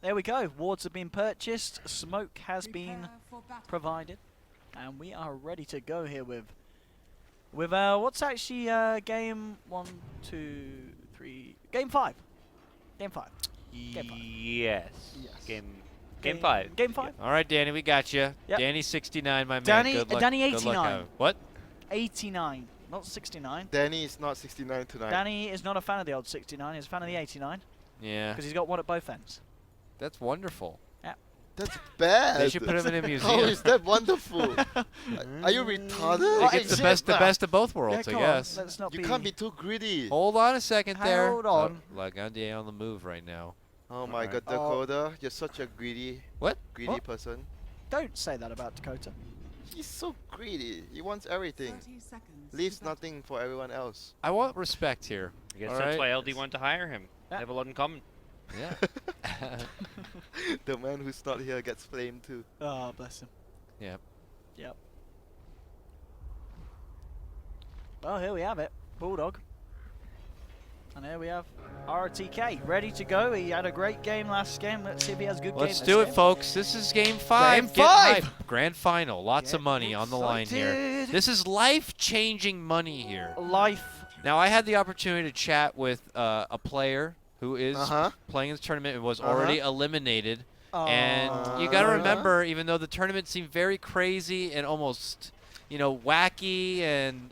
there we go. Wards have been purchased. Smoke has been provided. And we are ready to go here with what's actually game 1, 2, 3, game 5. Game 5. Game 5. Yes. Game 5. Game 5. All right, Danny, we got you. Yep. Danny 69, my Danny, man. Good luck. Danny Good luck 89. What? 89, not 69. Danny is not 69 tonight. Danny is not a fan of the old 69. He's a fan of the 89 Yeah. because he's got one at both ends. That's wonderful. That's bad. They should put him in a How museum. is that wonderful? Are you retarded? Well, It gets the best of both worlds, Yeah, I come on, guess. let's not You be. can't be too greedy. Hold on a second there. Hold on. Oh, Lagande on the move right now. Oh my Alright. god, Dakota, you're such a greedy What? person. Don't say that about Dakota. He's so greedy. He wants everything. Leaves nothing for everyone else. I want respect here. I guess All that's right. why LD wanted to hire him. Yeah. They have a lot in common. Yeah. The man who's not here gets flamed too. Oh, bless him. Yep. Yep. Well, here we have it. Bulldog. And here we have RTK ready to go. He had a great game last game. Let's see if he has a good game Let's this do it, game. folks. This is game 5. Game Get 5. hype. Grand final. Lots Get of money on the line here. excited. This is life-changing money here. Life. Now, I had the opportunity to chat with a player who is Uh-huh. playing in the tournament and was already eliminated. Oh, And you got to remember, even though the tournament seemed very crazy and almost, wacky and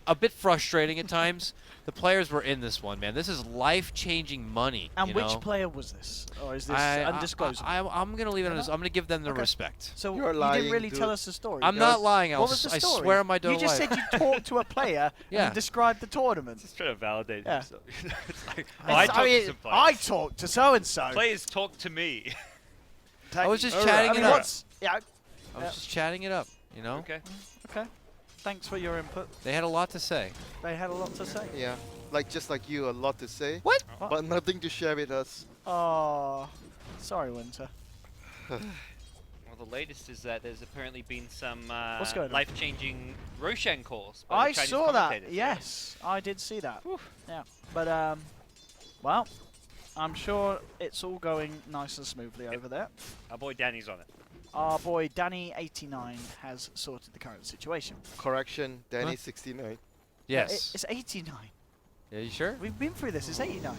a bit frustrating at times, the players were in this one, man. This is life-changing money. And you which know? player was this? Or is this I- undisclosed? I'm going to leave it on this. I'm going to give them the Okay. respect. So You're you lying, didn't really dude. tell us the story. I'm not lying. What was the I story? swear on my You just life. said you talked to a player Yeah. and described the tournament. Just trying to validate Yeah. himself. It's like, It's- I talked to some players. I talked to so-and-so. Players talk to me. I was just Alright, chatting I mean, it up. yeah, I was just chatting it up, Okay. okay. Thanks for your input. They had a lot to say. They had a lot to say. Yeah, just like you, a lot to say. What? But nothing to share with us. Oh, sorry, Winter. Well, the latest is that there's apparently been some What's going on? life-changing Roshan calls. By I the Chinese saw that. commentators. Yes, I did see that. Whew. Yeah, but well, I'm sure it's all going nice and smoothly over there. Our boy Danny's on it. Our boy Danny89 has sorted the current situation. Correction, Danny Huh? 69. Yes. It's 89. Are you sure? We've been through this. It's 89.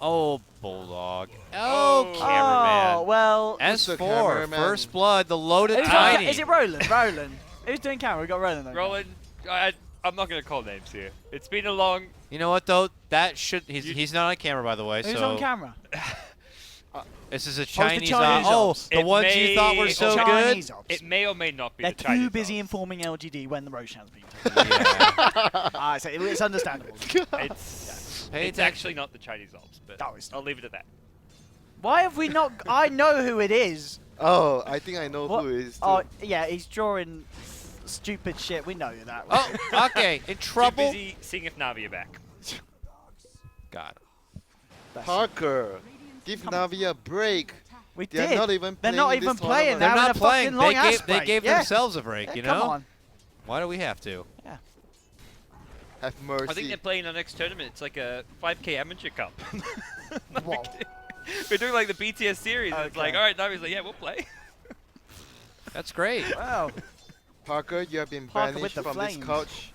Oh, Bulldog. Oh, Oh, Oh, cameraman. well. Mr. S4, Cameraman. First Blood, the loaded Who's tiny. is it Roland? Roland. Who's doing camera? We got Roland. Roland, I'm not going to call names here. It's been a long... You know what, though? That should... He's not on camera, by the way, Who's so... on camera? This is a the Chinese... Chinese oh, ops. the It ones you thought were may- so good? Chinese ops. It may or may not be They're the Chinese too busy ops. informing LGD when the Roshan's being taken. Yeah. So it's understandable. It's Pay it's attention. actually not the Chinese ops, but No, it's not. I'll leave it at that. Why have we not? I know who it is. Oh, I think I know What? who it is. Oh, too. yeah, he's drawing stupid shit. We know that. Oh, okay. In trouble? Too busy seeing if Navi are back. Got it. That's- Parker, give Come Navi a break. we They're did. not even They're playing not in even this playing. tournament. They're They're having not a playing. fucking long ass They break. gave Yeah. themselves a break, you know? Come on. Why do we have to? Have mercy. I think they're playing our next tournament. It's like a 5K amateur cup. Whoa. We're doing like the BTS series. And it's like, Okay. all right, Navi's like, yeah, we'll play. That's great. Wow. Parker, you have been Parker with banished the from this flames. couch.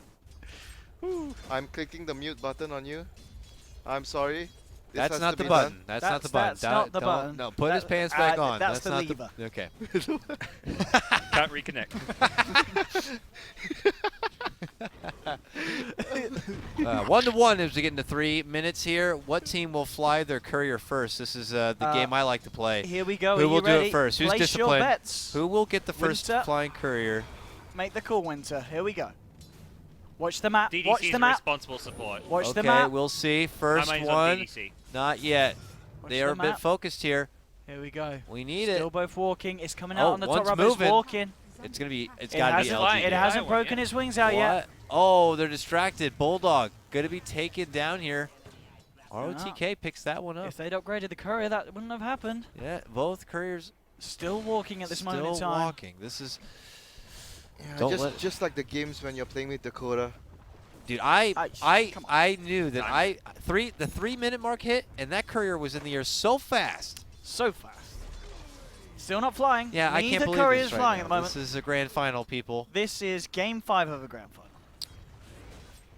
I'm clicking the mute button on you. I'm sorry. This That's has not to the be button. done. That's not the button. That's not the Don't- button. No, put his That- pants back on. that's the not lever. Okay. Can't reconnect. 1-1 as we get into 3 minutes here. What team will fly their courier first? This is the game I like to play. Here we go. Who Are will you do ready? it first? Who's Place disciplined? your bets. Who will get the first Winter. flying courier? Make the call, Winter. Here we go. Watch the map. DDC's Watch the map. responsible support. Watch the Okay, map. we'll see. How First many's on one. DDC? Not yet. Watch They the are a bit map. focused here. Here we go. We need Still it. both walking. It's coming Oh, out on the top one's rubber. It's moving. walking. It's gonna be. It's It gotta be hasn't, LGD. it hasn't I broken won, yeah. its wings out yet. What? Oh, they're distracted. Bulldog gonna be taken down here. ROTK picks that one up. If they'd upgraded the courier, that wouldn't have happened. Yeah, both couriers Still walking at this still moment in time. walking. This is, Yeah, Don't let- just like the games when you're playing with Dakota. dude. Come on. I knew that the 3 minute mark hit, and that courier was in the air so fast. So fast. Still not flying. Yeah, I can't Neither believe courier this is right flying now. at the moment. This is a grand final, people. This is game 5 of a grand final.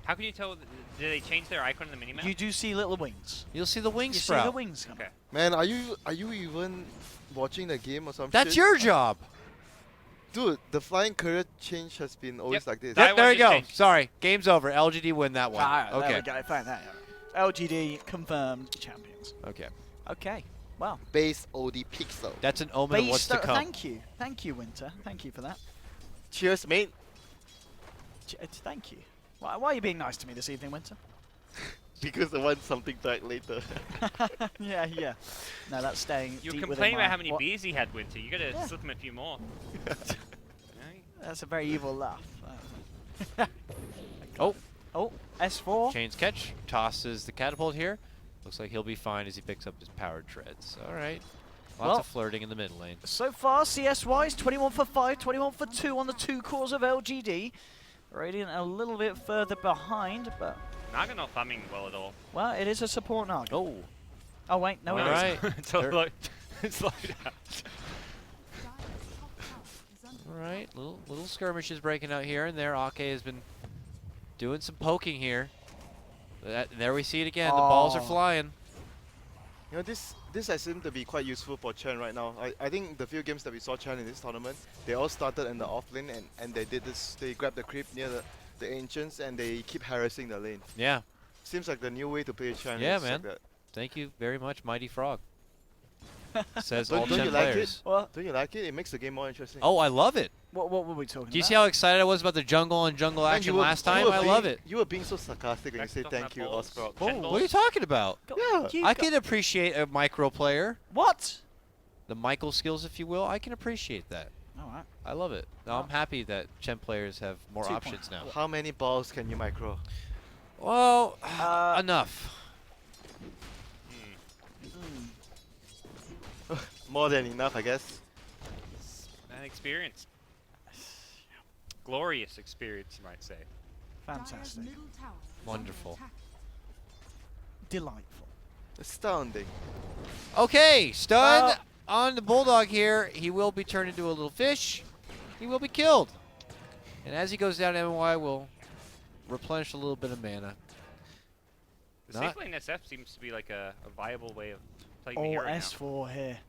How can you tell? Did they change their icon in the minimap? You do see little wings. You'll see the wing You see sprout. the wings coming. Okay. Man, are you even watching the game or something? That's your job. Dude, the flying career change has been always Yep. like this. That Yep, there one you just go. changed. Sorry, game's over. LGD win that one. Ah, there Okay. we go. Found that out. LGD confirmed champions. Okay. Okay. Well, Base OD Pixel. That's an omen of what's to come. Thank you, Winter. Thank you for that. Cheers, mate. Thank you. Why are you being nice to me this evening, Winter? Because I want something back later. Yeah, yeah. No, that's staying. You were deep within complaining my- about how many what- beers he had, Winter. You gotta Yeah. slip him a few more. That's a very evil laugh. Oh, Oh, S4. chains catch. Tosses the catapult here. Looks like he'll be fine as he picks up his powered treads. All right. Lots Well- of flirting in the mid lane. So far, CS-wise, 21 for 5, 21 for 2 on the 2 cores of LGD. Radiant a little bit further behind, but, Naga not farming well at all. well, it is a support Naga. Oh, Oh, wait, no, all it isn't. right. it's all There- like, it's like that. All right, little skirmishes breaking out here and there. Ake has been doing some poking here. There we see it again. The balls are Oh. flying. You know, this has seemed to be quite useful for Chen right now. I think the few games that we saw Chen in this tournament, they all started in the off lane and they did this. They grabbed the creep near the ancients and they keep harassing the lane. Yeah. Seems like the new way to play Chen. Yeah, is man. Like that. Thank you very much, Mighty Frog. Says Don't all you 10 like it? players. What? Don't you like it? It makes the game more interesting. Oh, I love it. What were we talking Do you about? see how excited I was about the jungle and jungle Man, action you were- last you time? were I being- love it. You were being so sarcastic when you Back say to thank you, balls. Osprey. Oh, Chen what are you talking about? Yeah. You I got- can appreciate a micro player. What? The Michael skills, if you will. I can appreciate that. All right. I love it. No, I'm happy that Chen players have more 2 options now. How many balls can you micro? Well, Uh, enough. More than enough, I guess. An experience. Glorious experience, you might say. Fantastic. Wonderful. Delightful. Astounding. Okay, stun Well- on the Bulldog here. He will be turned into a little fish. He will be killed. And as he goes down, MY will replenish a little bit of mana. The Not- safe lane SF seems to be like a viable way of playing the Oh, hero now. S4 here.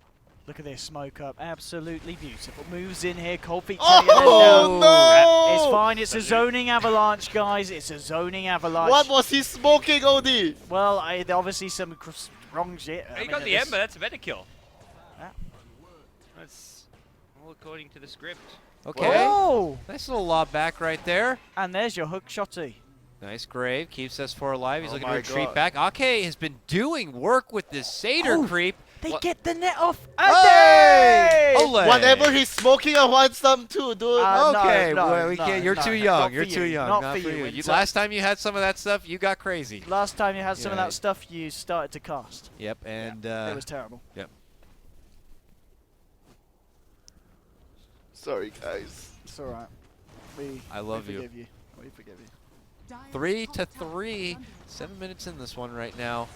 Look at this smoke up. Absolutely beautiful. Moves in here. Cold feet. Oh, taking it down. no! It's fine. It's a zoning avalanche, guys. It's a zoning avalanche. What was he smoking, OD? Well, obviously some wrong shit. He got the Ember, that's a better kill. Yeah. That's all according to the script. Okay. Oh! Nice little lob back right there. And there's your hook shotty. Nice grave. Keeps S4 alive. He's Oh looking to my retreat God. back. Ake has been doing work with this Satyr Oh. creep. They What? get the net off. Hey! Ade! Ole! Whatever he's smoking, I want some too, dude. No, Okay, no, well, we no, can't. You're no, too not young. for You're too you, young. not Not for you, You, Winter. last time you had some of that stuff, you got crazy. Last time you had some of Yeah. that stuff, you started to cast. Yep, and It was terrible. Sorry, guys. It's all right. I love we you. forgive you. We forgive you. 3-3. 7 minutes in this one right now.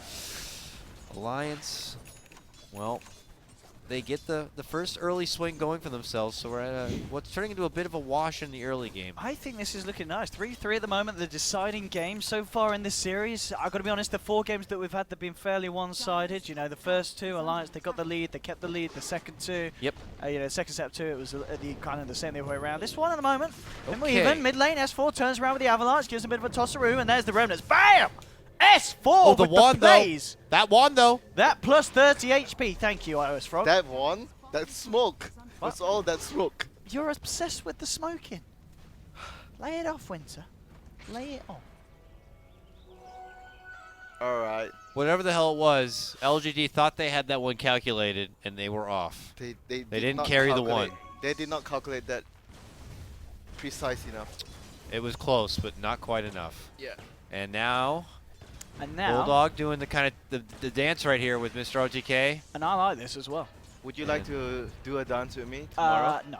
Alliance, well, they get the first early swing going for themselves, so we're at what's turning into a bit of a wash in the early game. I think this is looking nice. 3-3 at the moment, the deciding game so far in this series. I've got to be honest, the 4 games that we've had, they've been fairly one-sided. You know, the first 2, Alliance, they got the lead, they kept the lead. The second 2, Yep. You know, second set of 2, it was the kind of the same the other way around. This one at the moment, Okay. even mid lane, S4 turns around with the Avalanche, gives a bit of a tosseroo, and there's the Remnants. BAM! S4 Oh, the with wand, the plays. though. That wand, though. That plus 30 HP. Thank you, iOS Frog. That one, that smoke. What? That's all that smoke. You're obsessed with the smoking. Lay it off, Winter. Lay it off. Alright. Whatever the hell it was, LGD thought they had that one calculated, and they were off. They didn't not carry the calculate- one. They did not calculate that precise enough. It was close, but not quite enough. Yeah. And now, And now, Bulldog doing the kind of the dance right here with Mr. OTK. and I like this as well. Would you like to do a dance with me tomorrow? No.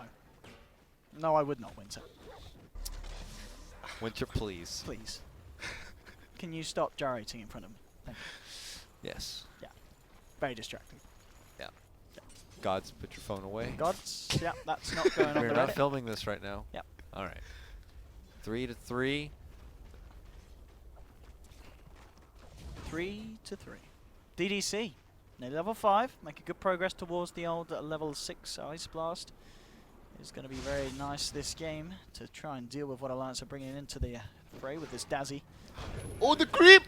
No, I would not, Winter. Winter, please. Please. Can you stop gyrating in front of me? Thank you. Yes. Very distracting. Yeah. Gods, put your phone away. Gods, yep, that's not going on We're the not Reddit. filming this right now. Yep. All right. 3-3. 3-3. DDC, nearly level 5, making good progress towards the old level 6 Ice Blast. It's going to be very nice this game to try and deal with what Alliance are bringing into the fray with this Dazzy. Oh, the creep!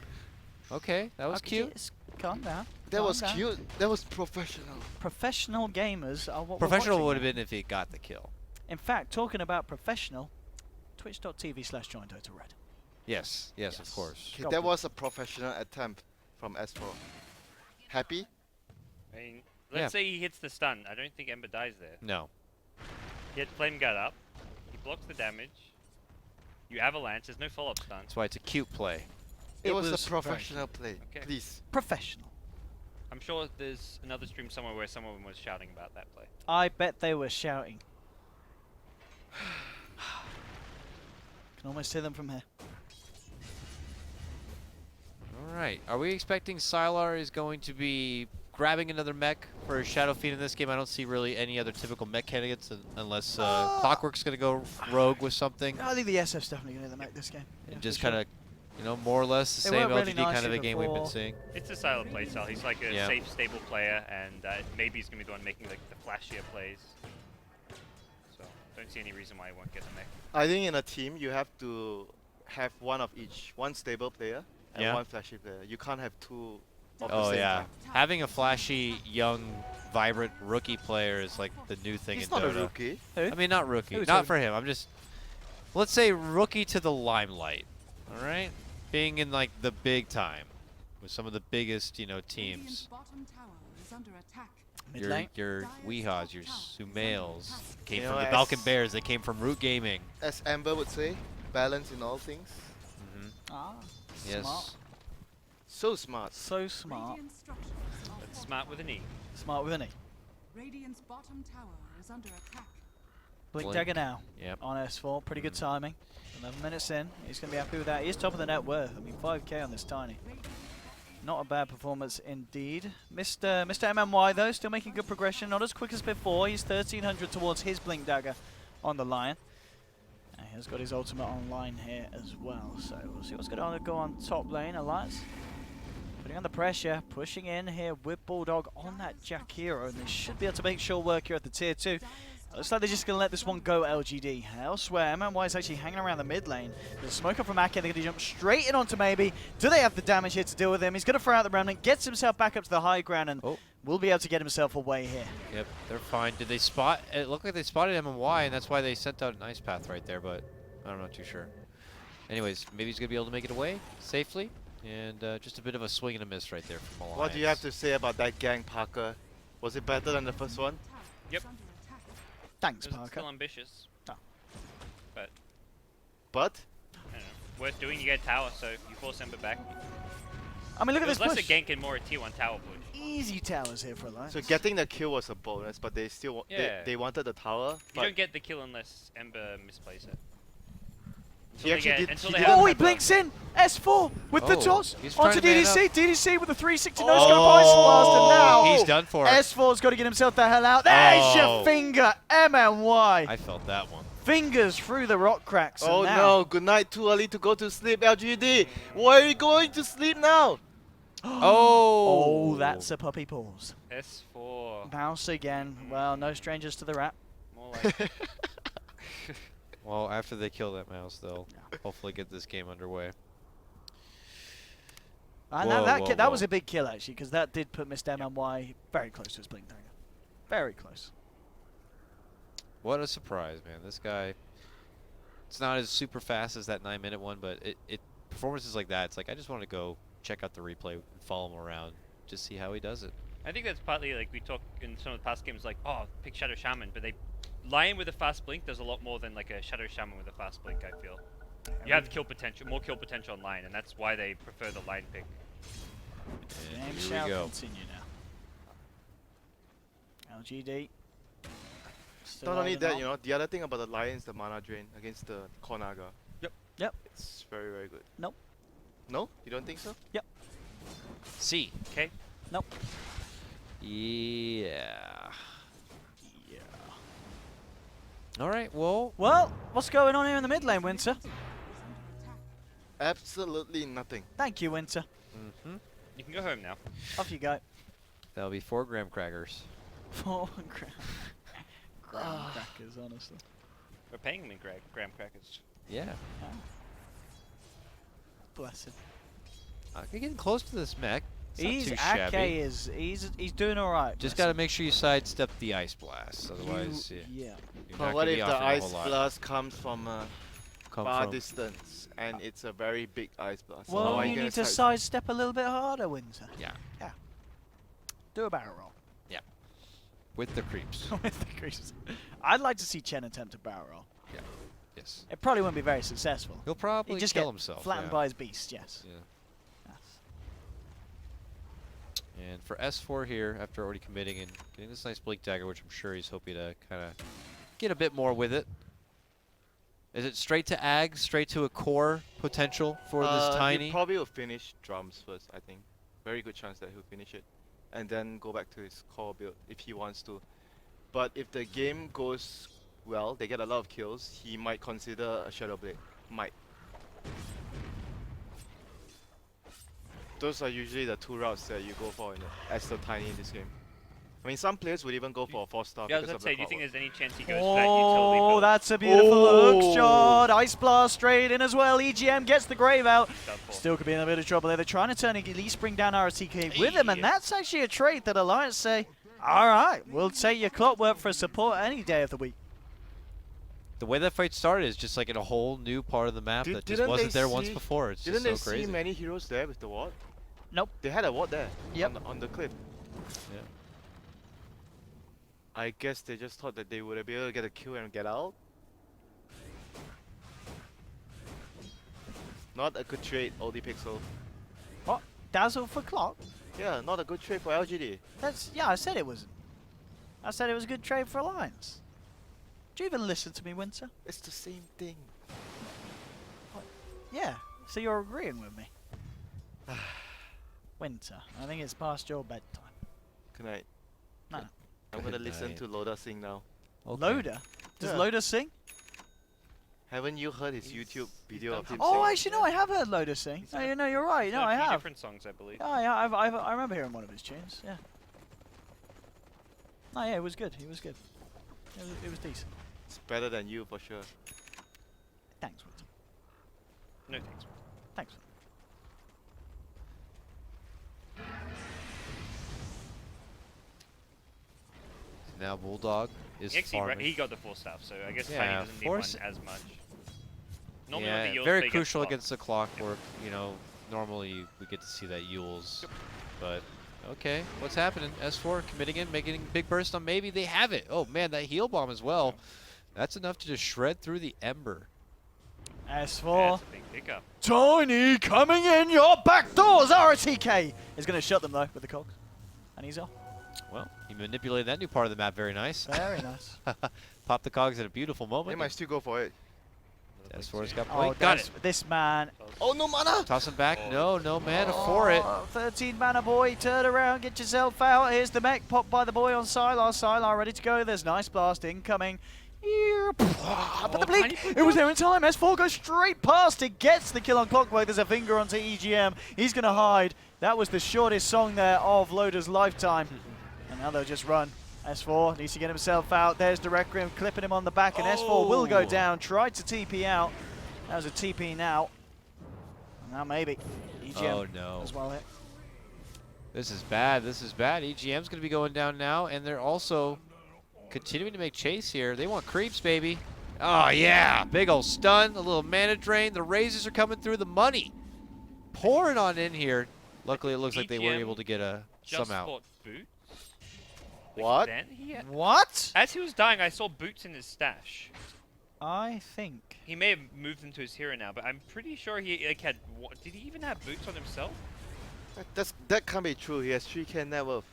Okay, that was Okay, cute. just calm down. That calm was down. cute. That was professional. Professional gamers are what Professional we're would watching. have been if he got the kill. In fact, talking about professional, twitch.tv/joinDotaRed. Yes, yes, of course. Okay, that was a professional attempt from S4. Happy? I mean, Yeah. let's say he hits the stun. I don't think Ember dies there. No. He had Flame Guard up. He blocks the damage. You avalanche. There's no follow-up stun. That's why it's a cute play. It was was a professional play. Okay. Please. Professional. I'm sure there's another stream somewhere where someone was shouting about that play. I bet they were shouting. Can almost hear them from here. All right. Are we expecting Sylar is going to be grabbing another mech for Shadow Fiend in this game? I don't see really any other typical mech candidates unless Clockwork's going to go rogue with something. I think the SF's definitely going to make this game. Yeah, And just for sure. kind of, you know, more or less the They same worked really LGD kind of nicely a game we've been before. seeing. It's a silent play style. He's like a Yeah. safe, stable player, and maybe he's gonna be the one making like the flashier plays. So don't see any reason why he won't get the mech. I think in a team, you have to have one of each. One stable player and Yeah. one flashy player. You can't have two of the Oh, same yeah. time. Having a flashy, young, vibrant rookie player is like the new thing He's in not Dota. a rookie. Who? I mean, not rookie. Who's Not who? for him. I'm just, let's say rookie to the limelight. All right? Being in like the big time with some of the biggest, you know, teams. Mid Your lane. Weehaws, your Sumails came You from know, the as- Balkan Bears. They came from Root Gaming. As Amber would say, balance in all things. Hmm. Ah, Yes. smart. So smart. So smart. That's smart with an E. Smart with an E. Radiant's bottom tower is under attack. Blink Blink. Dagger now Yep. on S4. Pretty good timing. 11 minutes in. He's going to be happy with that. He is top of the net worth. I mean, 5k on this Tiny. Not a bad performance indeed. Mr. MMY, though, still making good progression. Not as quick as before. He's 1300 towards his Blink Dagger on the Lion. And he has got his ultimate online here as well. So we'll see what's going to go on top lane. Alliance putting on the pressure, pushing in here with Bulldog on that Jack Hero. And they should be able to make sure work here at the tier 2. Looks like they're just going to let this one go, LGD. Elsewhere, MMY is actually hanging around the mid lane. There's a smoke up from Aki, they're going to jump straight in onto Maybe. Do they have the damage here to deal with him? He's going to throw out the remnant, gets himself back up to the high ground, and will be able to get himself away here. Yep, they're fine. Did they spot? It looked like they spotted MMY, and that's why they sent out an ice path right there, but I'm not too sure. Anyways, maybe he's going to be able to make it away safely, and just a bit of a swing and a miss right there from Alliance. What do you have to say about that gang, Parker? Was it better than the first one? Yep. Thanks, It was Parker. still ambitious. Oh. But But I don't know. Worth doing. You get tower, so you force Ember back. I mean, look It at was this less push. a gank and more a tier 1 tower push. Easy towers here for Alliance. so getting the kill was a bonus, but they still Yeah. they wanted the tower. You But don't get the kill unless Ember misplays it. he actually did. until He they did have Oh, have he the- blinks in! S4 with the Oh, toss he's trying onto to man DDC. up. DDC with the 360 no scope ice blast, and now He's done for it. S4's got to get himself the hell out. There's Oh. your finger, MMY. I felt that one. Fingers through the rock cracks. Oh and now no! Good night. Too early to go to sleep. LGD. Why are you going to sleep now? Oh, that's a puppy pause. S4. Mouse again. Well, no strangers to the rat. More like Well, after they kill that mouse, they'll hopefully get this game underway. And Whoa, that whoa, that was whoa. a big kill, actually, because that did put Mr. MMY very close to his Blink Dagger. Very close. What a surprise, man. This guy, it's not as super fast as that 9-minute one, but it performances like that, it's like I just want to go check out the replay and follow him around, just see how he does it. I think that's partly like we talked in some of the past games, like, oh, pick Shadow Shaman, but Lion with a fast blink does a lot more than like a Shadow Shaman with a fast blink, I feel. You have kill potential, more kill potential on Lion, and that's why they prefer the Lion pick. And Game here shall we go. continue now. LGD. Still Not only holding that, on. you know, the other thing about the Lion is the mana drain against the Konaga. Yep. It's very, very good. Nope. No? You don't think so? C. Okay. Nope. Yeah. What's going on here in the mid lane, Winter? Absolutely nothing. Thank you, Winter. Mm-hmm. You can go home now. Off you go. That'll be 4 graham crackers. 4 graham crackers, honestly. We're paying him in graham crackers. Yeah. Bless him. You're getting close to this mech. It's not He's too AK shabby. he's doing all right. Just bless got to him. make sure you sidestep the ice blast, otherwise Yeah. you're But not what gonna if be the off in a ice whole lot. blast comes from a Come far from- distance and it's a very big ice blast? How Well, are you gonna need to side- sidestep a little bit harder, Winter. Yeah, Do a barrel roll. with the creeps. With the creases. I'd like to see Chen attempt a barrel roll. Yes. It probably wouldn't be very successful. He'll probably He'd just kill get himself. flattened yeah. by his beast, yes. Yeah. Yes. And for S4 here, after already committing and getting this nice Blink Dagger, which I'm sure he's hoping to kind of get a bit more with it. Is it straight to Ag, straight to a core potential for this Tiny? He probably will finish drums first, I think. Very good chance that he'll finish it. And then go back to his core build if he wants to. But if the game goes well, they get a lot of kills, he might consider a Shadow Blade. Might. Those are usually the 2 routes that you go for as the Tiny in this game. I mean, some players would even go for a 4-star Yeah, I was because about of to say, the do you think clockwork. there's any chance he goes for that utility Oh, build? that's a beautiful Oh. hook shot. Ice Blast straight in as well. EGM gets the Grave out. Done for. Still could be in a bit of trouble there. They're trying to turn at least bring down RTK with him, and that's actually a trait that Alliance say, all right, we'll take your clockwork for support any day of the week. The way that fight started is just like in a whole new part of the map that just Didn't wasn't they there once see- before. It's Didn't just they so crazy. see many heroes there with the ward? Nope. They had a ward there. Yep. On the cliff. Yeah. I guess they just thought that they would be able to get a kill and get out. Not a good trade, OD Pixel. What? Dazzle for clock? Yeah, not a good trade for LGD. That's, yeah, I said it wasn't. I said it was a good trade for Alliance. Do you even listen to me, Winter? It's the same thing. Yeah, so you're agreeing with me. Winter, I think it's past your bedtime. Good night. No. I'm gonna Good listen night. to Loda sing now. Okay. Loader? Does Yeah. Loader sing? Haven't you heard his YouTube video of him Oh, singing? actually, no, I have heard Loader sing. He's No, had- no, you're right. He's No, done a I few have. different songs, I believe. Yeah, I remember hearing one of his tunes. Yeah. No, yeah, it was good. He was good. It was decent. It's better than you for sure. Thanks, Winter. No thanks. Thanks. Now Bulldog is He actually farming. he got the 4 staff, so I guess Yeah, Tiny doesn't need one force- as much. Normally with Yeah, the Yules, very they get crucial blocked. against the clockwork. You know, normally we get to see that Yules, but okay, what's happening? S4 committing in, making big burst on maybe they have it. Oh man, that heal bomb as well. That's enough to just shred through the Ember. S4. That's a big pickup. Tiny coming in your back doors. RTK is going to shut them though with the cogs, and he's off. Well, he manipulated that new part of the map very nice. Very nice. Pop the cogs at a beautiful They moment. might still go for it. S4's got Oh, point. Got that's- it. this man. Oh no mana! Toss him back. Oh. No mana for it. 13 mana boy, turn around, get yourself out. Here's the mech, popped by the boy on Sylar. Sylar ready to go. There's nice blast incoming. Here, but the blink, it was there in time. S4 goes straight past it, gets the kill on Clockwork. There's a finger onto EGM. He's going to hide. That was the shortest song there of Loader's lifetime. And now they'll just run. S4 needs to get himself out. There's Direct Grim clipping him on the back, and S4 will go Oh. down. Tried to TP out. That was a TP now. Now maybe. EGM Oh no. as well hit. This is bad. This is bad. EGM's going to be going down now, and they're also continuing to make chase here. They want creeps, baby. Oh, yeah. Big old stun, a little mana drain. The raises are coming through. The money pouring on in here. Luckily, it looks like they were EGM able to get Just some out. bought boots. Like What? Then he had, What? as he was dying, I saw boots in his stash. I think. He may have moved them to his hero now, but I'm pretty sure he like had. Did he even have boots on himself? That can't be true. He has 3k net worth.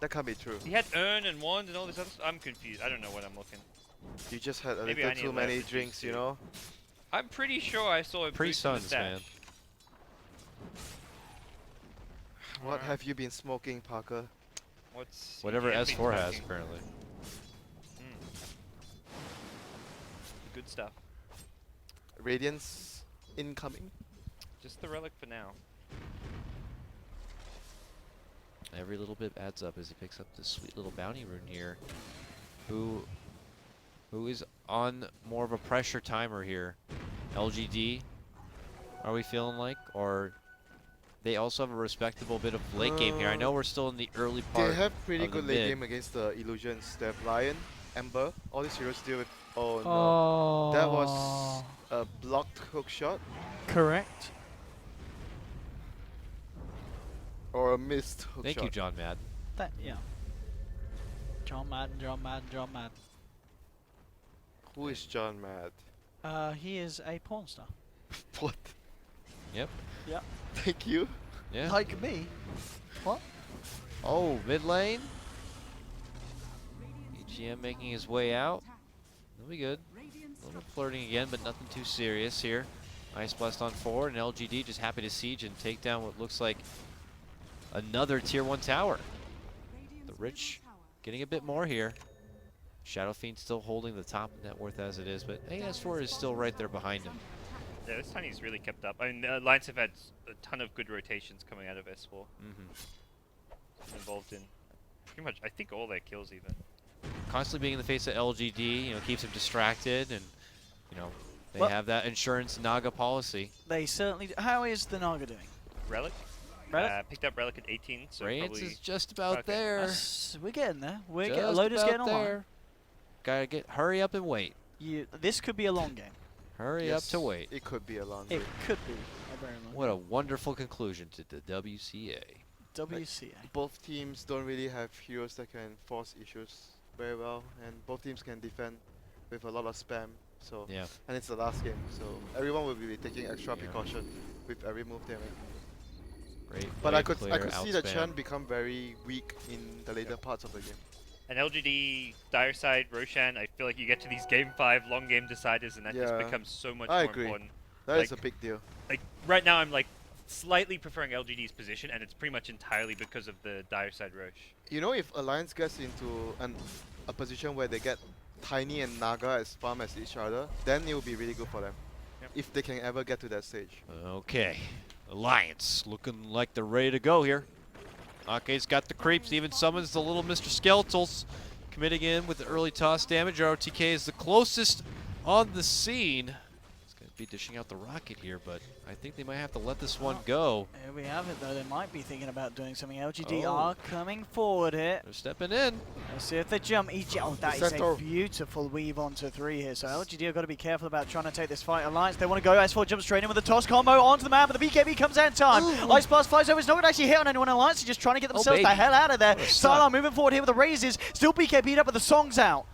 That can't be true. He had urn and wand and all this other stuff. I'm confused. I don't know what I'm looking. You just had a Maybe I little need too to many leverage drinks, these you two. know? I'm pretty sure I saw a boots in the Pre-suns, stash. man. What Wow. have you been smoking, Parker? What's Whatever EGM been S4 has smoking? currently. Good stuff. Radiance incoming. Just the relic for now. Every little bit adds up as he picks up this sweet little bounty rune here. Who is on more of a pressure timer here? LGD, are we feeling like? Or they also have a respectable bit of late game here. I know we're still in the early part. They have pretty of the good late mid. game against the illusions. They have Lion, Ember, all these heroes deal with. Oh no, Oh. that was a blocked hook shot correct. or a missed hook Thank shot. you, John Madden. That yeah. John Madden, John Madden, John Madden. Who is John Mad? He is a porn star. What? Yep. Yeah. Thank you. Yeah. Like me. What? Oh, mid lane. EGM making his way out. That'll be good. A little bit flirting again, but nothing too serious here. Ice Blast on forward, and LGD just happy to siege and take down what looks like another tier 1 tower. The Rich getting a bit more here. Shadow Fiend still holding the top net worth as it is, but AS4 is still right there behind him. Yeah, this Tiny's really kept up. I mean, the Alliance have had a ton of good rotations coming out of S4. Involved in pretty much, I think, all their kills even. Constantly being in the face of LGD, you know, keeps him distracted, and you know they Well- have that insurance Naga policy. They certainly do. How is the Naga doing? Relic? Relic? Picked up Relic at 18, so Radiance probably... is just about okay. there. We're getting there. Just Loader's about getting online. there. Gotta hurry up and wait. This could be a long game. Hurry up to wait. It could be a long It game. could be a very long What a wonderful conclusion to the WCA. WCA. Both teams don't really have heroes that can force issues very well, and both teams can defend with a lot of spam. So Yeah. and it's the last game, so everyone will be taking extra Yeah. precaution with every move they make. Great. But wave I clear, could see the outspam. Chen become very weak in the later parts of the game. And LGD, Dire Side, Roshan, I feel like you get to these Game 5 long game deciders and that just Yeah. becomes so much I more agree. important. That is Like- a big deal. Like, right now I'm like slightly preferring LGD's position, and it's pretty much entirely because of the Dire Side Rosh. You know, if Alliance gets into a position where they get Tiny and Naga as farm as each other, then it will be really good for them. Yep. If they can ever get to that stage. Okay. Alliance looking like they're ready to go here. Ake's got the creeps, even summons the little Mr. Skeletals. Committing in with the early toss damage. ROTK is the closest on the scene. He's going to be dishing out the rocket here, but I think they might have to let this one go. Here we have it, though. They might be thinking about doing something. LGD Oh. are coming forward here. They're stepping in. Let's see if they jump. Oh, that is a Center. beautiful weave onto 3 here. So LGD have got to be careful about trying to take this fight. Alliance, they want to go. S4 jumps straight in with the toss combo onto the map, but the BKB comes out in time. Ice Blast flies over. It's not going to actually hit on anyone. Alliance are just trying to get themselves the baby. hell out of there. What a stun. Starlar moving forward here with the raises. Still BKB'd up, but the song's out.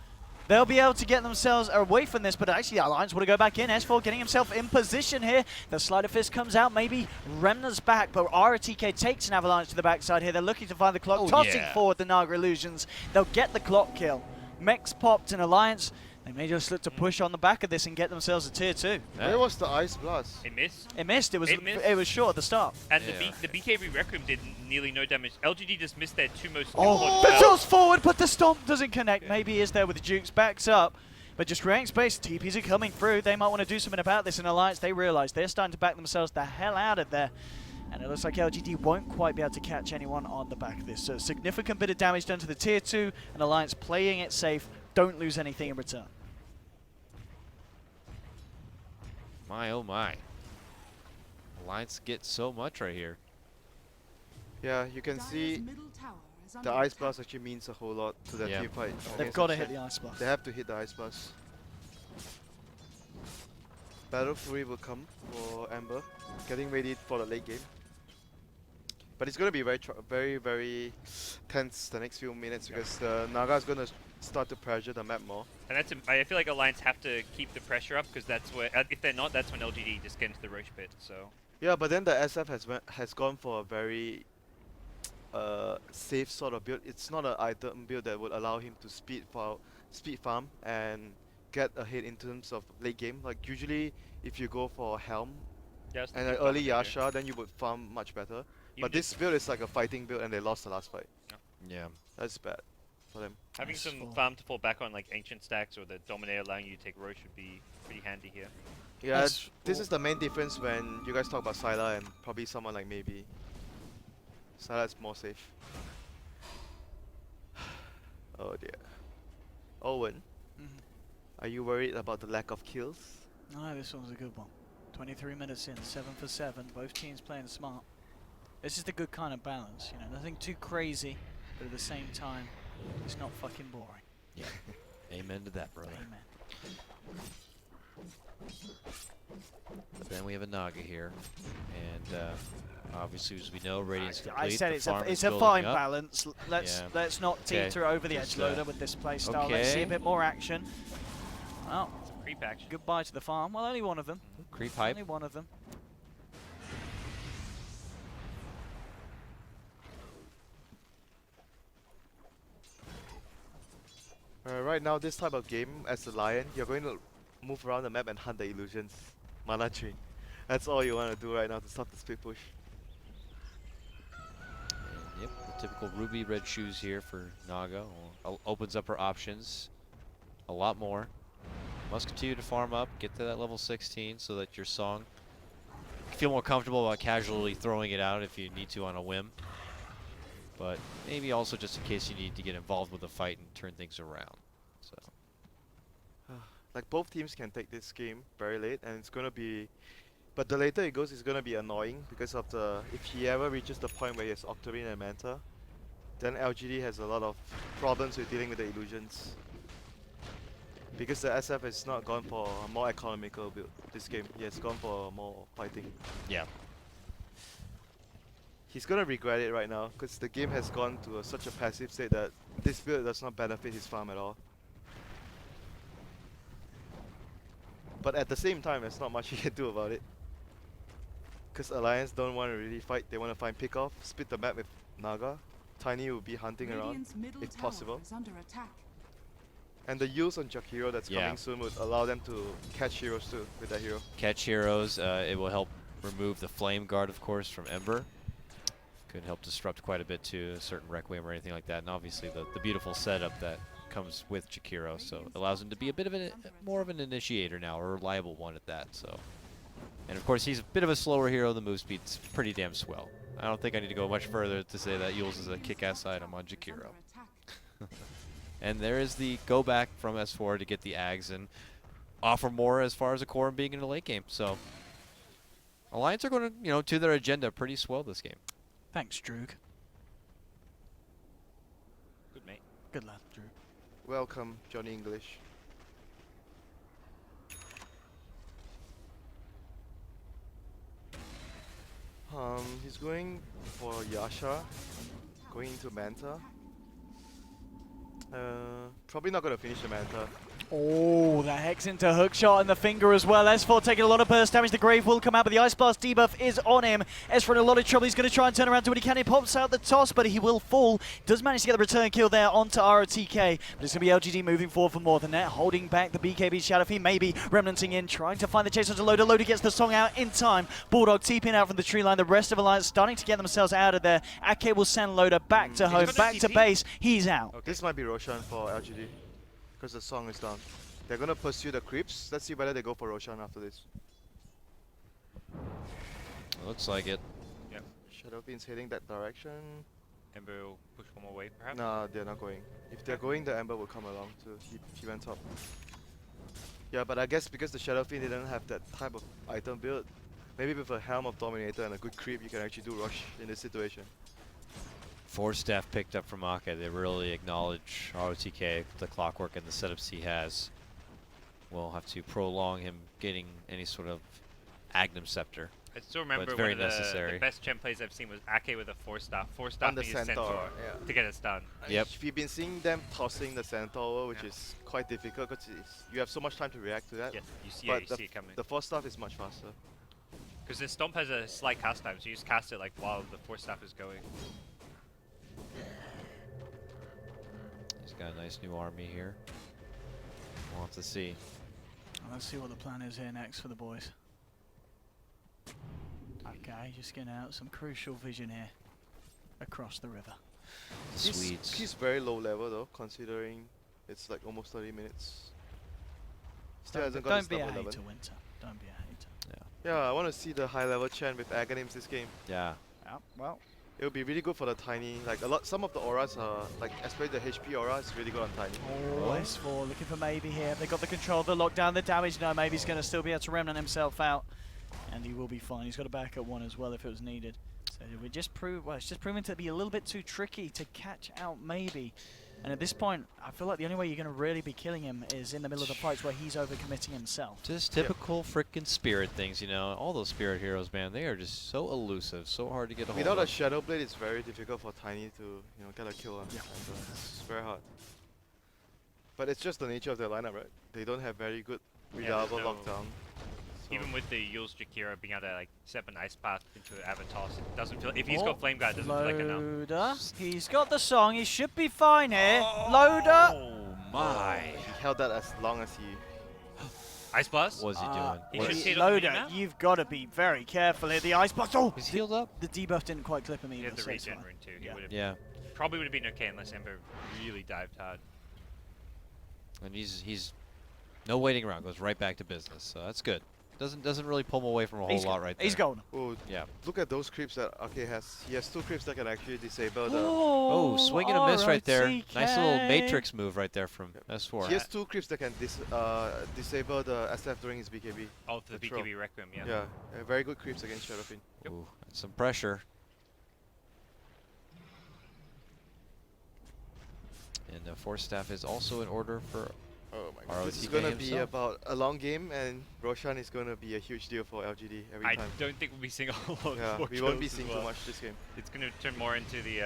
They'll be able to get themselves away from this, but actually Alliance want to go back in. S4 getting himself in position here. The Slider Fist comes out, maybe Remna's back, but RTK takes an Avalanche to the backside here. They're looking to find the clock, Oh, tossing yeah. forward the Naga Illusions. They'll get the clock kill. Mech's popped in Alliance. They may just look to push on the back of this and get themselves a tier 2. Where was the Ice Blast? It missed. It missed. It was It missed. short at the start. And Yeah. the BKB Requiem did nearly no damage. LGD just missed their two most Oh, important the spells. toss forward, but the stomp doesn't connect. Yeah. Maybe he is there with the Jukes, backs up. But just creating space, TPs are coming through. They might want to do something about this in Alliance. They realize they're starting to back themselves the hell out of there. And it looks like LGD won't quite be able to catch anyone on the back of this. So a significant bit of damage done to the tier 2, and Alliance playing it safe. Don't lose anything in return. My, oh my. Alliance gets so much right here. Yeah, you can see the Ice Blast actually means a whole lot to that Yeah. team fight. They've against got to the hit Chen. the Ice Blast. They have to hit the Ice Blast. Battle Fury will come for Ember, getting ready for the late game. But it's going to be very tense the next few minutes because the Naga is going to start to pressure the map more. And that's I feel like Alliance have to keep the pressure up because that's where if they're not, that's when LGD just get into the Roche pit. So Yeah, but then the SF has gone for a very safe sort of build. It's not an item build that would allow him to speed farm and get ahead in terms of late game. Like usually, if you go for Helm just and an early Yasha, then you would farm much better. But this build is like a fighting build, and they lost the last fight. Yeah. That's bad. for them. Having Nice some fall. farm to fall back on, like Ancient stacks or the Dominator allowing you to take Roche would be pretty handy here. Yeah, Nice this fall. is the main difference when you guys talk about Syla and probably someone like maybe. Syla is more safe. Oh dear. Owen, Mhm. are you worried about the lack of kills? No, this one's a good one. 23 minutes in, 7 for 7. Both teams playing smart. This is the good kind of balance, you know. Nothing too crazy, but at the same time, it's not fucking boring. Yeah. Amen to that, brother. Amen. But then we have a Naga here, and obviously, as we know, Radiant's complete. I said the it's farm a is it's a building fine up. balance. Let's Yeah. let's not Okay. teeter over the edge Just, loader with this play style. Let's see a okay. bit more action. Well, Some creep action. goodbye to the farm. Well, only one of them. Creep hype. Only one of them. Right now, this type of game, as a Lion, you're going to move around the map and hunt the illusions. Mana tree. That's all you want to do right now to stop the split push. And yep, the typical ruby red shoes here for Naga. Opens up her options a lot more. Must continue to farm up, get to that level 16 so that your song feel more comfortable about casually throwing it out if you need to on a whim. But maybe also just in case you need to get involved with the fight and turn things around. So Like both teams can take this game very late, and it's gonna be. But the later it goes, it's gonna be annoying because of the. If he ever reaches the point where he has Octarine and Manta, then LGD has a lot of problems with dealing with the illusions. Because the SF has not gone for a more economical build this game. He has gone for more fighting. yeah, He's gonna regret it right now because the game has gone to such a passive state that this build does not benefit his farm at all. But at the same time, there's not much he can do about it. Because Alliance don't want to really fight, they want to find pick off, split the map with Naga. Tiny will be hunting around Radiant's middle if tower possible. is under attack. And the use on Jakiro that's Yeah. coming soon would allow them to catch heroes too with that hero. catch heroes. It will help remove the flame guard, of course, from Ember. Could help disrupt quite a bit to a certain Requiem or anything like that. And obviously the beautiful setup that comes with Jakiro, so it allows him to be a bit of more of an initiator now, a reliable one at that. So, and of course he's a bit of a slower hero. The move speed's pretty damn swell. I don't think I need to go much further to say that Yules is a kick-ass item on Under Jakiro. attack. And there is the go back from S4 to get the Ags and offer more as far as a core and being in the late game. So Alliance are going to, to their agenda pretty swell this game. Thanks, Droog. Good mate. Good lad, Droog. Welcome, Johnny English. He's going for Yasha, going into Manta. Probably not gonna finish the Manta. Oh, the Hex into hookshot and the finger as well. S4 taking a lot of burst damage. The Grave will come out, but the Ice Blast debuff is on him. S4 in a lot of trouble. He's going to try and turn around to what he can. He pops out the toss, but he will fall. Does manage to get the return kill there onto ROTK. But it's going to be LGD moving forward for more than that. Holding back the BKB Shadow Fiend, maybe remnanting in, trying to find the chase onto Loader. Loader gets the song out in time. Bulldog TPing out from the tree line. The rest of Alliance starting to get themselves out of there. Ake will send Loader back to home, got no back to TP? base. He's out. Okay. This might be Roshan for LGD, because the song is down. They're gonna pursue the creeps. Let's see whether they go for Roshan after this. Looks like it. Yep. Shadow Fiend's heading that direction. Ember will push one more wave, perhaps. Nah, they're not going. If they're going, the Ember will come along too. He went top. Yeah, but I guess because the Shadow Fiend didn't have that type of item build, maybe with a Helm of Dominator and a good creep, you can actually do rush in this situation. 4 staff picked up from Ake. They really acknowledge ROTK, the clockwork, and the setups he has. We'll have to prolong him getting any sort of Agnum Scepter. I still remember it's one very of the necessary. best gem plays I've seen was Ake with a 4-staff. 4-staff On the and his Centaur, Centaur yeah. to get it stun. Yep. We've been seeing them tossing the Centaur, which Yeah. is quite difficult because you have so much time to react to that. Yes, you see, But you the see it coming. The 4-staff is much faster. Because the Stomp has a slight cast time, so you just cast it like while the 4-staff is going. He's got a nice new army here. We'll have to see. Let's see what the plan is here next for the boys. Okay, just getting out some crucial vision here across the river. The Swedes. He's very low level though, considering it's like almost 30 minutes. Still hasn't got his Don't be a level 11. hater, Winter. Don't be a hater. Yeah, I want to see the high level Chen with Aghanims this game. Yeah. Yeah, well, It would be really good for the tiny. Like some of the auras are like, especially the HP aura is really good on tiny. oh, S4 looking for maybe here. They got the control, the lockdown, the damage. No, maybe's going to still be able to remnant himself out, and he will be fine. He's got a backup one as well if it was needed. So we just it's just proving to be a little bit too tricky to catch out maybe. And at this point, I feel like the only way you're going to really be killing him is in the middle of the fights where he's overcommitting himself. Just typical frickin' Spirit things, you know. All those Spirit heroes, man, they are just so elusive, so hard to get a hold Without a of. Shadow Blade, it's very difficult for Tiny to get a kill on. Yeah. It's very hard. But it's just the nature of their lineup, right? They don't have very good reliable there's no- lockdown. So Even with the Yule's Jakira being able to like step an ice path into an Avatar, it doesn't feel. If he's got Flame Guard, it doesn't feel like enough. Loader, he's got the song, he should be fine here. Loader! Oh my! he held that as long as he. Ice Blast? What was he doing? He What- should see it on the Loader, map. you've got to be very careful here. The ice blast. Oh! He's healed up. The debuff didn't quite clip him He either. had the so it's regen fine. rune too. He Yeah. would have Yeah, probably would have been okay unless Ember really dived hard. and he's no waiting around. Goes right back to business. So that's good. Doesn't really pull him away from a whole He's lot golden. right there. He's golden. Oh, Yeah. look at those creeps that Arcade has. He has 2 creeps that can actually disable the. Oh, swing and a miss right there. ROTK. Nice little matrix move right there from Yep. S4. He has 2 creeps that can disable the SF during his BKB. Oh, for the Control. BKB Requiem, yeah. Yeah, very good creeps against Shadowfin. Yep. Ooh, and some pressure. And the Force Staff is also in order for. Oh my god. This is ROTK gonna be himself. about a long game, and Roshan is gonna be a huge deal for LGD every I time. don't think we'll be seeing a whole lot Yeah, more we won't be kills as seeing well. too much this game. It's going to turn more into the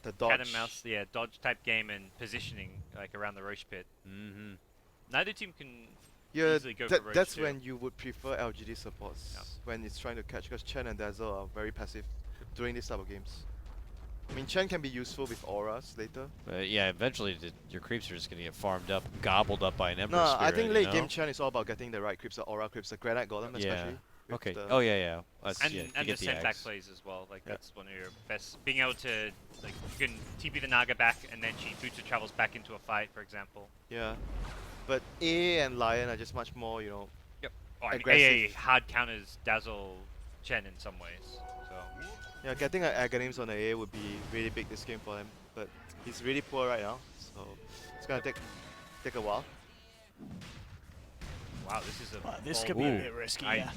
The cat dodge. and mouse, dodge type game and positioning like around the Roche pit. Mm-hmm. Neither team can Yeah, easily go for Roche that's too. when you would prefer LGD supports Yeah. when it's trying to catch, because Chen and Dazzle are very passive during this type of games. I mean, Chen can be useful with auras later. Yeah, eventually your creeps are just gonna get farmed up, gobbled up by an Ember No, Spirit. I think you late know? game Chen is all about getting the right creeps, the aura creeps, the Granite Golem Yeah. especially. with Okay. the- Oh yeah. That's, And, yeah, you and the get the send back X. plays as well. Like Yeah. that's one of your best. Being able to like you can TP the Naga back and then she boots or travels back into a fight, for example. Yeah. But A and Lion are just much more, Oh, I mean, Aggressive. AA hard counters Dazzle Chen in some ways. So yeah, getting an Aghanims on the A would be really big this game for him. But he's really poor right now, so it's gonna take a while. wow, this is a. Well, this bold could be a move. bit risky, I- yeah.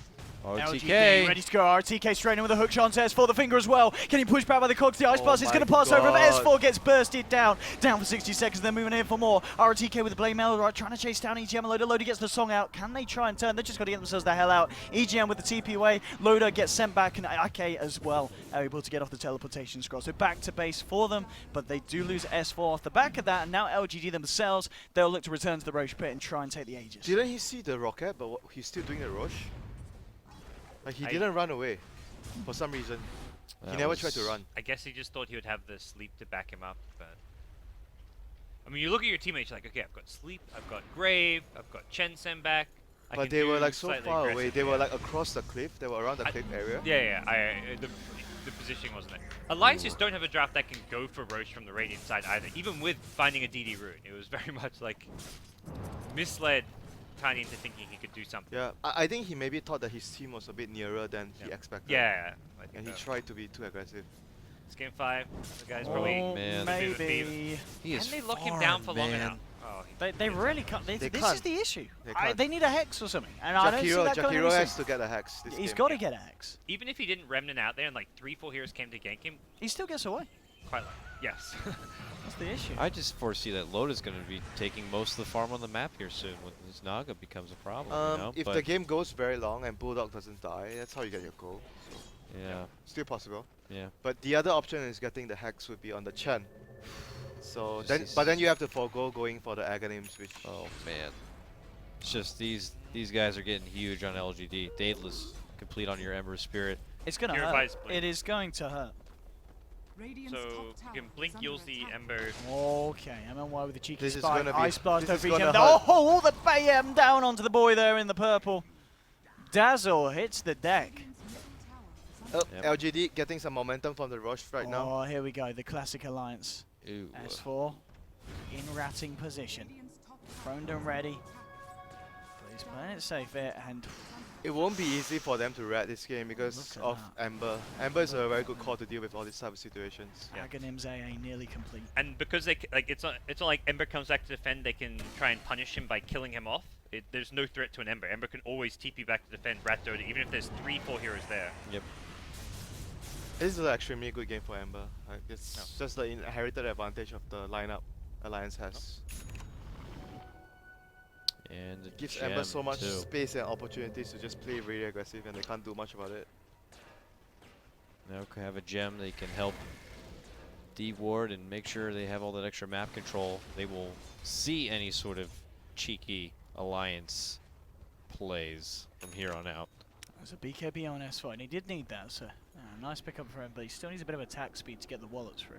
RTK. LGD ready to go. RTK straight in with a hook chance S for the finger as well. Can he push back by the cogs? The ice Oh blast is my going to pass over. But God. S4 gets bursted down. Down for 60 seconds. They're moving in for more. RTK with the blade mail, right, trying to chase down EGM. Loader gets the song out. Can they try and turn? They're just got to get themselves the hell out. EGM with the TP away. Loader gets sent back, and AK as well are able to get off the teleportation scroll. So back to base for them, but they do lose S4 off the back of that. And now LGD themselves, they'll look to return to the Roche pit and try and take the Aegis. Didn't he see the rocket, but he's still doing the rush? Like he I- didn't run away for some reason. He That never was- tried to run. I guess he just thought he would have the sleep to back him up, but I mean, you look at your teammates, you're like, okay, I've got sleep, I've got grave, I've got Chen send back. I But can they were do like so slightly far away. aggressive, They were yeah. like across the cliff. They were around the cliff area. The positioning wasn't there. Alliances don't have a draft that can go for Roche from the Radiant side either, even with finding a DD rune. It was very much like misled Tiny into thinking he could do something. Yeah, I think he maybe thought that his team was a bit nearer than he Yeah. expected. Yeah, I think And he so. tried to be too aggressive. It's game 5. The guy's Oh, probably man. maybe. He is Can they lock him down for long man. enough? Oh, They really can't. This is can't. the issue. They can't. They need a hex or something, and I don't see that going Jakiro on. has to get a hex this He's game. got to get a hex. Even if he didn't remnant out there and like 3-4 heroes came to gank him, He still gets away. quite like yes. That's the issue. I just foresee that Loda's going to be taking most of the farm on the map here soon when this Naga becomes a problem. You know? If But the game goes very long and Bulldog doesn't die, that's how you get your goal. So yeah, still possible. yeah. But the other option is getting the hex would be on the Chen. So Just then, this- but then you have to forego going for the Aghanims, which Oh man, it's just these guys are getting huge on LGD. Daedalus complete on your Ember Spirit. It's going to Purifies hurt. blink. It is going to hurt. Radiant's So top you tower can blink is Yule's under the attack. Ember. Okay, MMY with the cheeky This is spike. gonna be- Ice blast this is over gonna EGM. hurt. Oh, the BAM down onto the boy there in the purple. Dazzle hits the deck. Radiant's middle tower is under Yep. LGD getting some momentum from the rush right now. Oh, here we go. The classic alliance. Ooh. S4 in ratting position. Radiant's top Throned tower and ready. is under But he's playing it safe here, and It won't be easy for them to rat this game because Look at of that. Ember. Ember is a very good call to deal with all these type of situations. Yeah. Aghanim's AA nearly complete. And because they like it's not like Ember comes back to defend, they can try and punish him by killing him off. There's no threat to an Ember. Ember can always TP back to defend Rat Dota, even if there's 3-4 heroes there. Yep. This is an extremely good game for Ember. Like, it's just the inherited advantage of the lineup Alliance has. And the Gives gem Ember so much too. space and opportunities to just play really aggressive, and they can't do much about it. Now could have a gem they can help D-ward and make sure they have all that extra map control. They will see any sort of cheeky alliance plays from here on out. There's a BKB on S4, and he did need that, so nice pickup for him, but he still needs a bit of attack speed to get the wallet through.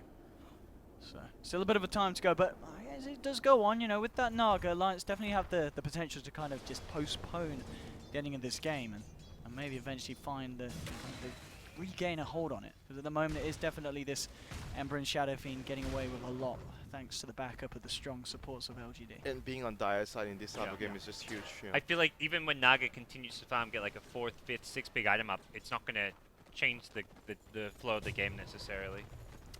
So, still a bit of a time to go, but as it does go on, you know, with that Naga, Alliance definitely have the potential to kind of just postpone the ending of this game and maybe eventually find the regain a hold on it. Because at the moment it is definitely this Ember and Shadow Fiend getting away with a lot, thanks to the backup of the strong supports of LGD. And being on Dire side in this type of Yeah. game is just huge. You know. I feel like even when Naga continues to farm, get like a 4th, 5th, 6th big item up, it's not gonna change the flow of the game necessarily.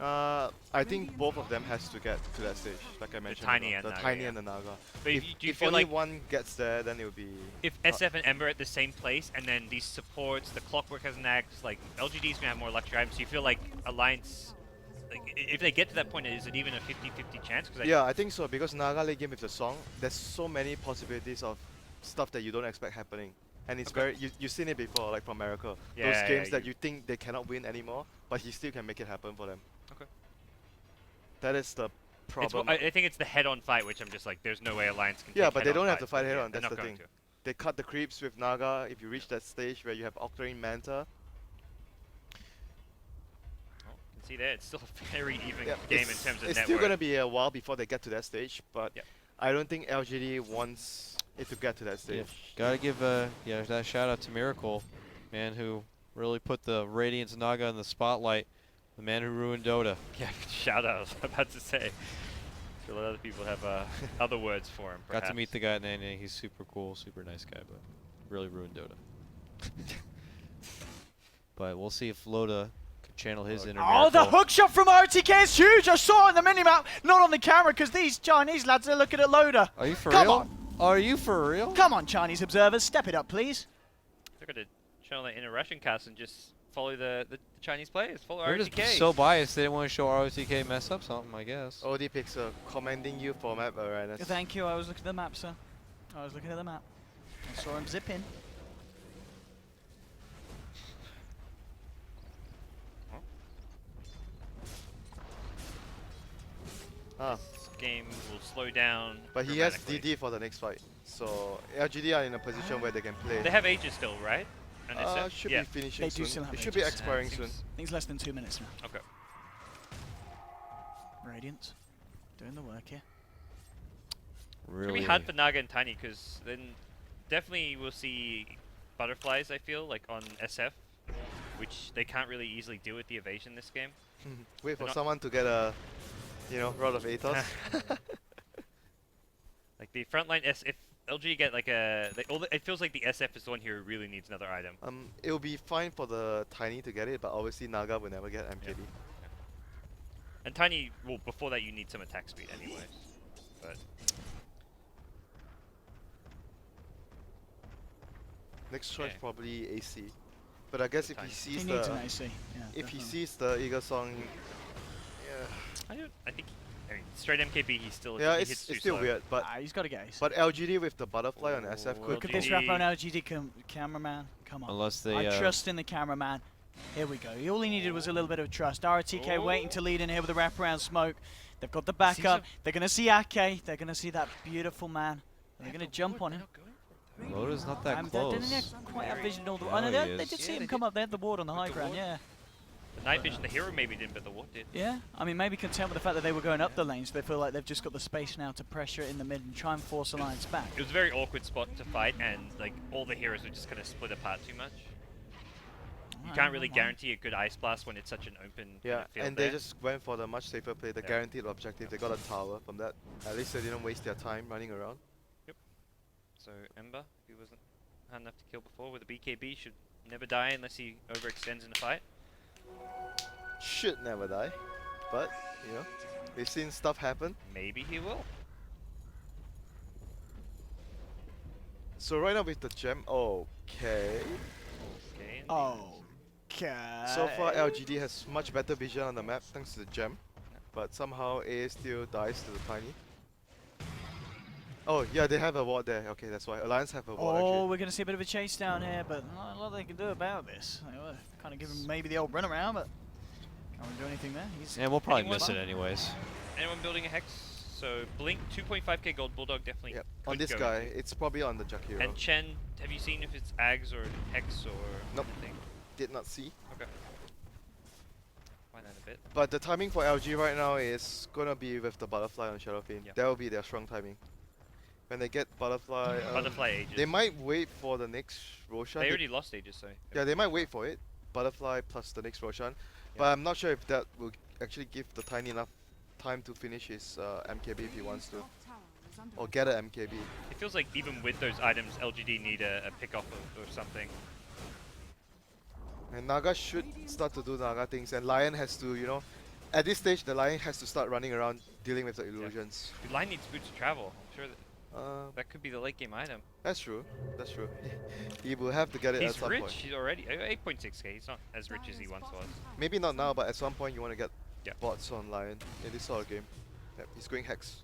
I think both of them has to get to that stage, like I mentioned. Tiny above, and the Naga, Tiny yeah. and the Naga. But If, do you if feel only like one gets there, then it will be. if SF and Ember are at the same place, and then these supports, the Clockwork has an axe, like LGD's gonna have more luxury items, so you feel like Alliance, like if they get to that point, is it even a 50-50 chance? Cause Yeah, I think so, because Naga late game with the song, there's so many possibilities of stuff that you don't expect happening. And it's very, you've seen it before, like from America. Yeah, Those yeah, games that you- you think they cannot win anymore, but he still can make it happen for them. Okay. That is the problem. I think it's the head-on fight, which I'm just like, there's no way Alliance can. Yeah, take but they head-on don't have to fights, fight but head yeah, on, they're that's not the going thing. to. They cut the creeps with Naga if you reach that stage where you have Octarine Manta. Well, you can see there, it's still a very even Yeah, game in it's- terms of It's net still worth. gonna be a while before they get to that stage, but Yep. I don't think LGD wants it to get to that Yeah, stage. gotta give that shout out to Miracle, man, who really put the Radiance Naga in the spotlight. The man who ruined Dota. Yeah, shout out. I was about to say. A lot of other people have other words for him. Got to meet the guy at NA. He's super cool, super nice guy, but really ruined Dota. But we'll see if Loda could channel his inner Oh, the Miracle. hook shot from RTK is huge! I saw it on the minimap, not on the camera, because these Chinese lads are looking at Loda. Are you for Come real? on. Are you for real? Come on, Chinese observers, step it up, please. They're going to channel that inner Russian cast and just follow the Chinese players. Follow They're RTK. just so biased. They didn't want to show ROTK mess up something, I guess. OD Pixel commending you for map awareness. Thank you, I was looking at the map, sir. I was looking at the map. I saw him zip in. Ah, This game will slow down. but he has dramatically. DD for the next fight. So LGD are in a position where they can play. They have Aegis still, right? And Should yeah. be finishing They do soon. still have It should be Aegis. expiring soon. Seems- I think it's less than 2 minutes now. Okay. Radiance, doing the work here. It's Really. gonna be hard for Naga and Tiny because then definitely we'll see butterflies. I feel like on SF, which they can't really easily deal with the evasion this game. Wait for not- someone to get a, Rod of Aethos. Like the frontline if LG get like a, it feels like the SF is the one here who really needs another item. It will be fine for the Tiny to get it, but obviously Naga will never get MKB. And Tiny, well, before that you need some attack speed anyways. But Next choice Okay. probably AC. But I guess if he Tiny. He sees needs an the AC. Yeah, if he definitely. sees the Eagle Song, yeah, I think, straight MKB he still yeah, he it's hits too still slow. weird. But He's got to get AC. but LGD with the butterfly on SF Oh, could. Look at this LGD. wrap on LGD cameraman. Come on. Unless they. I trust in the cameraman. Here we go. All he needed was a little bit of trust. RTK Oh. waiting to lead in here with the wraparound smoke. They've got the backup. They're going to see Ake. They're going to see that beautiful man. They're going to jump on him. Loda's not that They close. didn't quite have vision all the Yeah, oh, no, he they is. did see Yeah, him they come did. up. They had the ward on the With high the ground, ward. yeah. The night vision, the hero maybe didn't, but the ward did. Yeah, I mean, maybe content with the fact that they were going up the lanes. They feel like they've just got the space now to pressure it in the mid and try and force Alliance back. It was a very awkward spot to fight, and like all the heroes were just kind of split apart too much. You can't really guarantee a good Ice Blast when it's such an open Yeah, field and they just went for the much safer play, the Yeah. guaranteed objective. They got a tower from that. At least they didn't waste their time running around. So Ember, who wasn't had enough to kill before with a BKB, should never die unless he overextends in a fight. Should never die, but you know, we've seen stuff happen. Maybe he will. So right now with the gem, okay. Okay. Okay. So far LGD has much better vision on the map thanks to the gem, but somehow AA still dies to the tiny. Oh yeah, they have a ward there. Okay, that's why Alliance have a ward Oh, actually. we're going to see a bit of a chase down here, but not a lot they can do about this. They were kind of giving maybe the old run around, but can't really do anything there. He's And we'll probably Anyone? miss it anyways. Anyone building a Hex? So Blink, 2.5k gold, Bulldog definitely Yep. could On this go guy, into. it's probably on the Jakiro. And Chen, have you seen if it's Ags or Hex or Nope. anything? Did not see. Okay. Find out a bit. But the timing for LG right now is gonna be with the butterfly on Shadowfiend. Yeah. That will be their strong timing. When they get butterfly, Butterfly Aegis. they might wait for the next Roshan. They already lost Aegis, so. Yeah, they might wait for it. Butterfly plus the next Roshan. But Yeah. I'm not sure if that will actually give the Tiny enough time to finish his MKB if he wants to. Top tower is under Or get a MKB. It feels like even with those items, LGD need a pick-off or something. And Naga should start to do Naga things, and Lion has to, you know, at this stage the Lion has to start running around dealing with the illusions. The line needs boots of travel. I'm sure that could be the late game item. That's true. That's true. He will have to get it at He's some rich. point. He's already 8.6k. He's not as rich as he once was. Maybe not now, but at some point you want to get Yeah. bots on Lion in this sort of game. Yep, he's going Hex.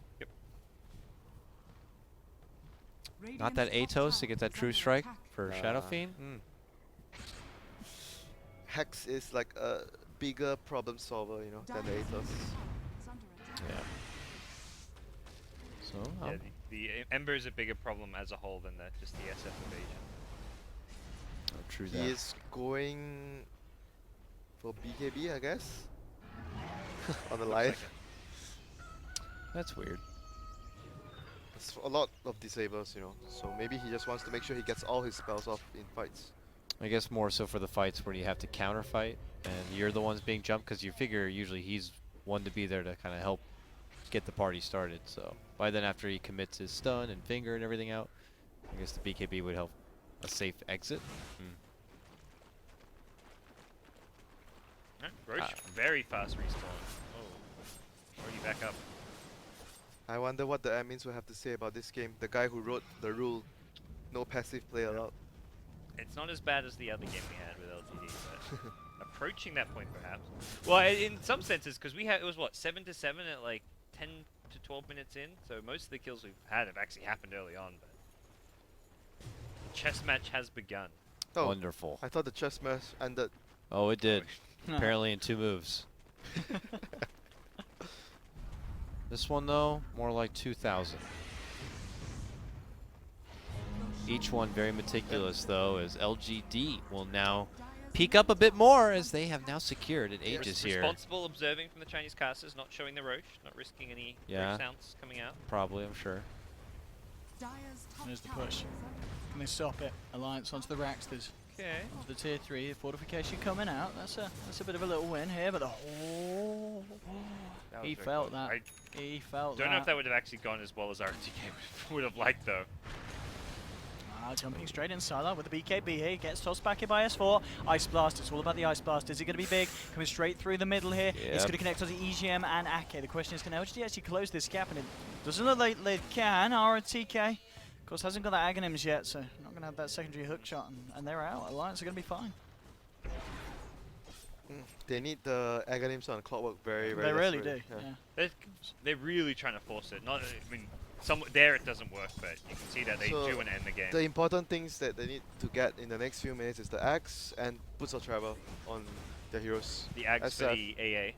Not that Atos to get that true strike for Shadow Fiend. Hex is like a bigger problem solver, you know, than the Aethos. Yeah. So, Yeah, the Ember is a bigger problem as a whole than just the SF evasion. true He that. is going for BKB, I guess. On the Lion. That's weird. It's a lot of disables, you know. So maybe he just wants to make sure he gets all his spells off in fights. I guess more so for the fights where you have to counter fight and you're the ones being jumped because you figure usually he's one to be there to kind of help get the party started. So by then after he commits his stun and finger and everything out, I guess the BKB would help a safe exit. Roche, very fast respawn. Oh, already back up. I wonder what the admins will have to say about this game. The guy who wrote the rule, no passive play allowed. It's not as bad as the other game we had with LGD, but approaching that point perhaps. Well, in some senses, because we had it was what 7 to 7 at like 10 to 12 minutes in, so most of the kills we've had have actually happened early on. But the chess match has begun. Oh, Wonderful. I thought the chess match ended. Oh, it did. Apparently in 2 moves. This one though, more like 2,000. Each one very meticulous though, as LGD will now peek up a bit more as they have now secured an Aegis here. Responsible observing from the Chinese casters, not showing the Roche, not risking any Roche sounds coming out. Probably, I'm sure. There's the push. Can they stop it? Alliance onto the Raxters. Okay. Onto the tier 3, the fortification coming out. That's a bit of a little win here, but That was he very felt close. that. I He felt don't that. know if that would have actually gone as well as RTK would have liked though. Jumping straight inside that with the BKB here. Gets tossed back here by S4. Ice Blast. It's all about the Ice Blast. Is it going to be big? Coming straight through the middle here. It's going to connect to the EGM and Ake. The question is, can LGD actually close this gap? And it doesn't look like they can. RTK, of course, hasn't got the Aghanims yet, so not going to have that secondary hook shot. And they're out. Alliance are going to be fine. They need the Aghanims on Clockwork very, very They really do. desperately. Yeah. They're really trying to force it. Not, I mean, there it doesn't work, but you can see that they So do want to end the game. The important things that they need to get in the next few minutes is the Axe and Boots of Travel on their heroes. The Ags for SF. the AA.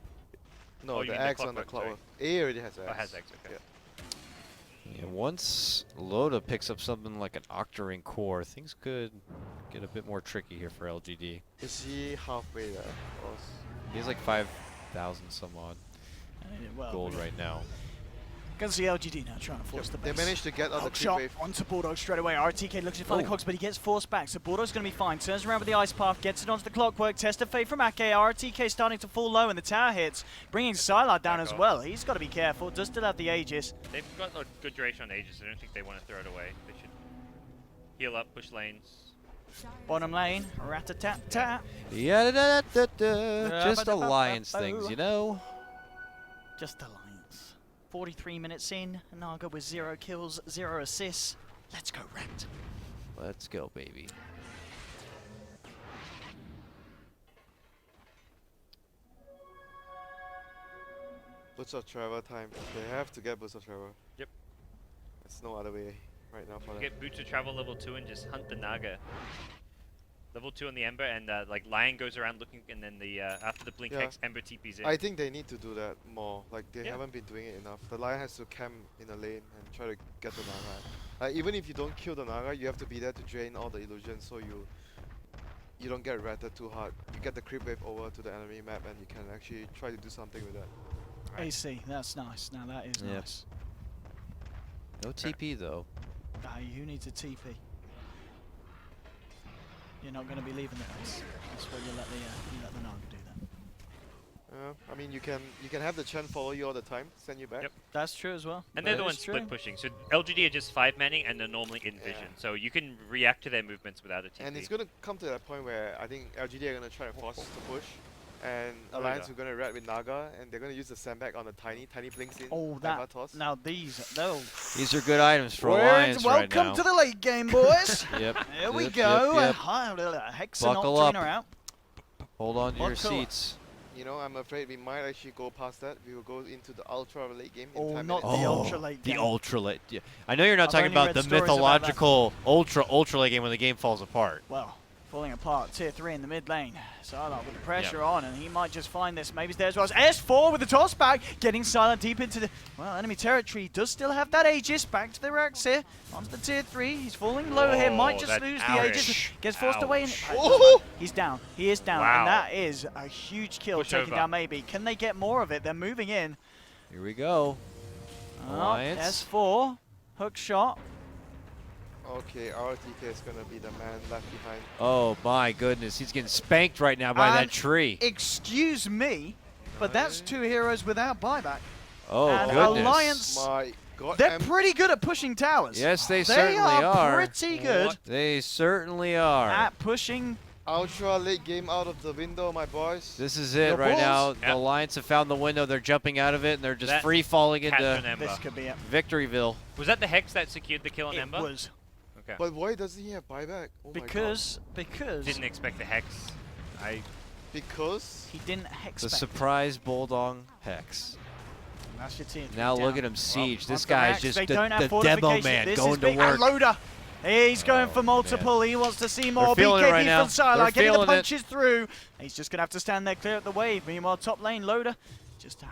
No, Oh, you the mean the Axe on the Clockwork, Clockwork. A already has Axe. Oh, has Ags, okay. Yeah. Yeah, once Loda picks up something like an Octarine core, things could get a bit more tricky here for LGD. Is he halfway there? Or He's like 5,000 some odd Well, gold right now. Can see LGD now trying to force the They base. managed to get on the Hook creep shot wave. onto Bulldog straight away. RTK looks to find the cogs, but he gets forced back. So Bulldog's going to be fine. Turns around with the ice path, gets it onto the clockwork. Test of fate from Ake. RTK starting to fall low, and the tower hits, bringing Sylar down as well. He's got to be careful. Does still have the Aegis. They've got a good duration on Aegis. I don't think they want to throw it away. They should heal up, push lanes. Bottom lane, rat-a-tat-tat. Yeah, da, da, da, da. Just alliance things, you know. Just alliance. 43 minutes in, Naga with 0 kills, 0 assists. Let's go, Rat. Let's go, baby. Boots of Travel time. They have to get Boots of Travel. Yep. There's no other way right now for them. Get Boots of Travel level 2 and just hunt the Naga. Level 2 on the Ember, and like Lion goes around looking, and then the after the Blink Yeah. Hex, Ember TP's in. I think they need to do that more. Like they Yeah. haven't been doing it enough. The Lion has to camp in a lane and try to get the Naga. Like even if you don't kill the Naga, you have to be there to drain all the illusions so you don't get ratted too hard. You get the creep wave over to the enemy map and you can actually try to do something with that. AC, that's nice. Now that is Yep. nice. No TP though. Who needs a TP? You're not going to be leaving the base. That's why you let the Naga do that. I mean you can have the Chen follow you all the time, send you back. Yep. That's true as well. And they're the That ones is true. split pushing. So LGD are just 5-manning, and they're normally in vision. Yeah. So you can react to their movements without a TP. And it's gonna come to that point where I think LGD are gonna try to force us to push, and Alliance are gonna rat with Naga, and they're gonna use the sandbag on the tiny blinks in. Oh, Ember toss. now These are good items for alliance right now. Welcome to the late game, boys. Yep. Here we yep, go. Yep, Hex Buckle and up. Octane are out. Hold on to your Buckle. seats. You know, I'm afraid we might actually go past that. We will go into the ultra late game in Oh, 10 not minutes. the ultra late The game. ultra late. Yeah. I know you're not I've talking only about read the stories about that. mythological ultra late game when the game falls apart. Well, falling apart. Tier 3 in the mid lane. Sylar with the pressure on, and he might just find this. Maybe it's there as well as S4 with the toss back, getting Sylar deep into the enemy territory. He does still have that Aegis. Back to the Rex here. Onto the tier 3. He's falling low here. Might Oh, just that lose the Aegis. ouch. Gets forced away. And Oh! he's down. He is down. Wow. And that is a huge kill Push taken over. down maybe. Can they get more of it? They're moving in. Here we go. Alliance. S4. Hook shot. Okay, RTK is gonna be the man left behind. Oh my goodness, he's getting spanked right now by that And tree. Excuse me, but that's 2 heroes without buyback. Oh and goodness. Alliance, My God, they're pretty good at pushing towers. Yes, they They certainly are are. pretty good What? They certainly are. at pushing. ultra late game out of the window, my boys. This is it The right now. Bulls? The Yep. Alliance have found the window. They're jumping out of it, and they're just That free falling Catch an into Ember. This could be it. Victoryville. Was that the Hex that secured the kill on It Ember? was Okay. But why doesn't he have buyback? Oh because Didn't expect the Hex. my God. Because he didn't hex The back. surprise Bulldog Hex. That's your team. Now look at him siege. Onto This the guy's Rex. just They the don't have demo fortifications. man This going is to big. work. And Loader. He's going Oh, for multiple. man. He wants to see more. feeling it BKB right now. from Sylar, They're getting the feeling it. punches through. He's just going to have to stand there clear up the wave. Meanwhile, top lane, Loader just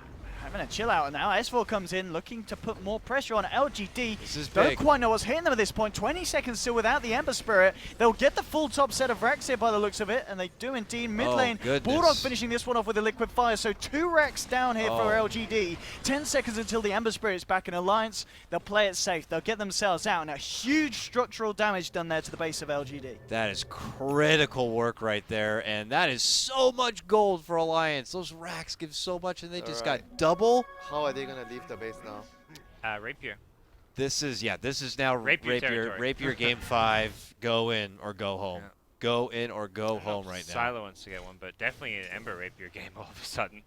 having a chill out now. S4 comes in looking to put more pressure on LGD. This is Don't big. quite know what's hitting them at this point. 20 seconds still without the Ember Spirit. They'll get the full top set of Rex here by the looks of it, and they do indeed. Mid Oh, lane, goodness. Bulldog finishing this one off with a liquid fire. So 2 Rex down here for Oh. LGD. 10 seconds until the Ember Spirit's back in Alliance. They'll play it safe. They'll get themselves out, and a huge structural damage done there to the base of LGD. That is critical work right there, and that is so much gold for Alliance. Those racks give so much, and they just got Alright. double. how are they gonna leave the base now? Rapier. This is now Rapier territory. Rapier game 5. Go in or go home. Yeah. Go in or go home right now. Silo wants to get one, but definitely an Ember Rapier game all of a sudden.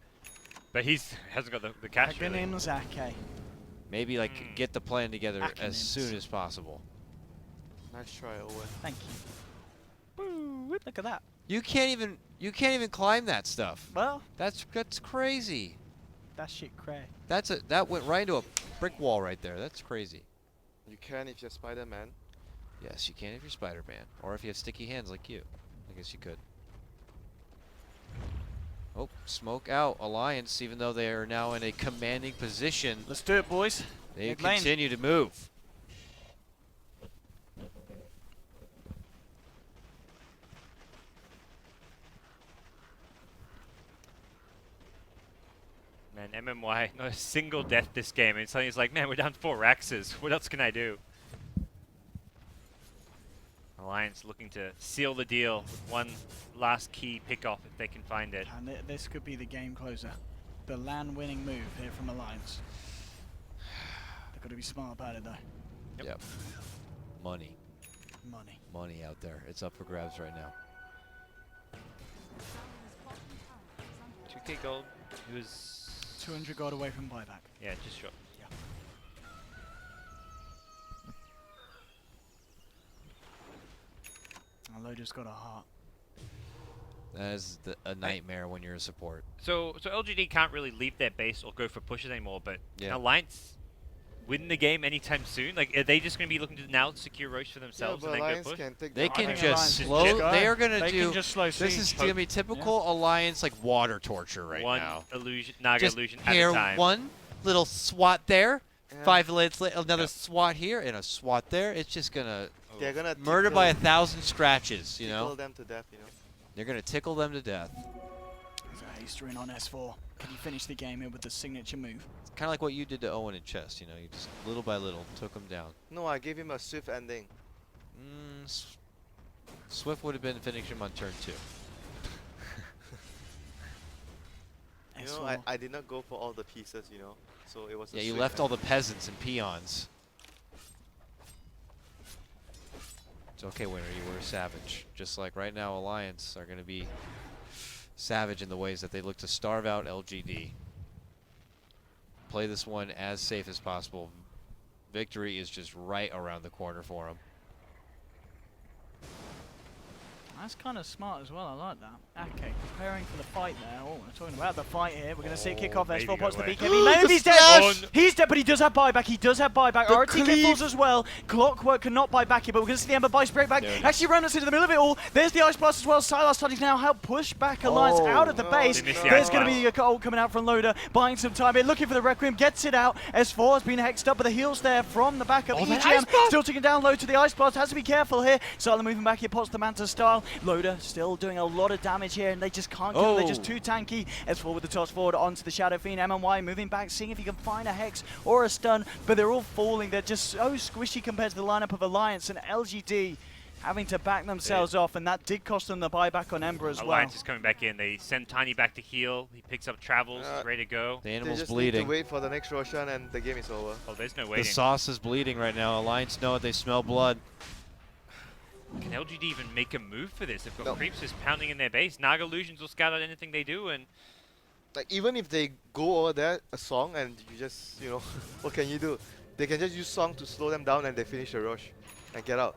But hasn't got the cash really. Again, Zake. Maybe like get the plan together Acronyms. as soon as possible. Nice try, Owen. Thank you. Woo, look at that. You can't even climb that stuff. Well, That's crazy. that shit cray. That went right into a brick wall right there. That's crazy. You can if you're Spider-Man. Yes, you can if you're Spider-Man, or if you have sticky hands like you. I guess you could. Oh, smoke out Alliance, even though they are now in a commanding position. Let's do it, boys. They Mid lane. continue to move. Man, MMY, not a single death this game, and suddenly it's like, man, we're down 4 Raxes. What else can I do? Alliance looking to seal the deal with one last key pick-off if they can find it. And this could be the game closer. The LAN-winning move here from Alliance. They've got to be smart about it, though. Yep. Money. Money. Money out there. It's up for grabs right now. 2k gold. It was 200 gold away from buyback. yeah, just short. Loader's got a heart. That is a nightmare when you're a support. So LGD can't really leave their base or go for pushes anymore, but Yeah. can Alliance win the game anytime soon? Like, are they just going to be looking to now secure Roche for Yeah, themselves but and then Alliance go push? can take They the can think just Alliance is slow. just They are gonna They do. can just slow This siege. is gonna be typical Alliance like water torture right One now. illusion, Naga Just illusion at here, a time. one little swat there. Yeah. 5 minutes later, another Yep. swat here and a swat there. It's just gonna They're gonna murder tickle- by 1,000 scratches. You tickle know, them to death. You know. they're gonna tickle them to death. There's a haster in on S4. Can you finish the game here with the signature move? It's kind of like what you did to Owen in chess. You know, you just little by little took him down. No, I gave him a swift ending. Swift would have been finishing him on turn 2. You know, S4. I did not go for all the pieces. You know, so it was. Yeah, a you swift left all the ending. peasants and peons. It's okay, Winner. You were a savage. Just like right now, Alliance are going to be savage in the ways that they look to starve out LGD. Play this one as safe as possible. Victory is just right around the corner for them. That's kind of smart as well. I like that. Okay, preparing for the fight there. Oh, we're talking about the fight here. We're going to see it kick off. maybe S4 go pots the away. BKB. Maybe he's dead. slash! He's dead, but he does have buyback. He does have buyback. The RTK falls as well. Clockwork cannot buy back here, but we're going to see the Ember Bice break back. There it is. Actually, Remnants into the middle of it all. There's the Ice Blast as well. Sylar starting to now help push back Alliance out of the base. They missed the There's Ice going to Blast. be a ult coming out from Loader, buying some time here, looking for the Requiem, gets it out. S4 has been hexed up, but the heals there from the back of Oh, that EGM. Ice Blast! Still taking down low to the Ice Blast. Has to be careful here. Sylar moving back here, pots the Manta style. Loader still doing a lot of damage here, and they just can't kill. They're just too tanky. S4 with the toss forward onto the Shadow Fiend. MMY moving back, seeing if he can find a hex or a stun, but they're all falling. They're just so squishy compared to the lineup of Alliance, and LGD having to back themselves off, and that did cost them the buyback on Ember as Alliance well. is coming back in. They send Tiny back to heal. He picks up Travels, ready to go. The They animal's just need bleeding. to wait for the next Roshan, and the game is over. Oh, there's no The waiting. sauce is bleeding right now. Alliance know it. They smell blood. Can LGD even make a move for this? They've got No. creeps just pounding in their base. Naga illusions will scout out anything they do, and Like even if they go over there a song and you just what can you do? They can just use song to slow them down and they finish the rush and get out.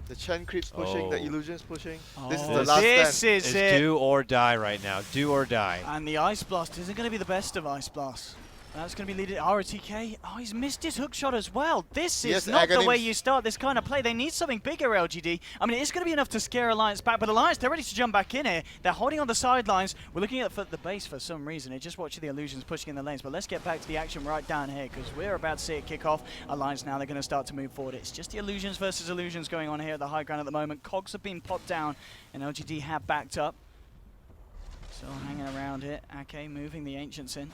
The Chen creeps pushing, the Oh. illusions pushing. Oh, This is the last this stand. is It's it. do or die right now. Do or die. And the Ice Blast isn't going to be the best of Ice Blasts. That's going to be leading RTK. Oh, he's missed his hook shot as well. This is Yes, not the Aghanim. way you start this kind of play. They need something bigger, LGD. I mean, it's going to be enough to scare Alliance back, but Alliance, they're ready to jump back in here. They're holding on the sidelines. We're looking at the base for some reason. It's just watching the illusions pushing in the lanes, but let's get back to the action right down here, because we're about to see it kick off. Alliance now, they're going to start to move forward. It's just the illusions versus illusions going on here at the high ground at the moment. Cogs have been popped down, and LGD have backed up. Still hanging around here. Ake moving the Ancients in.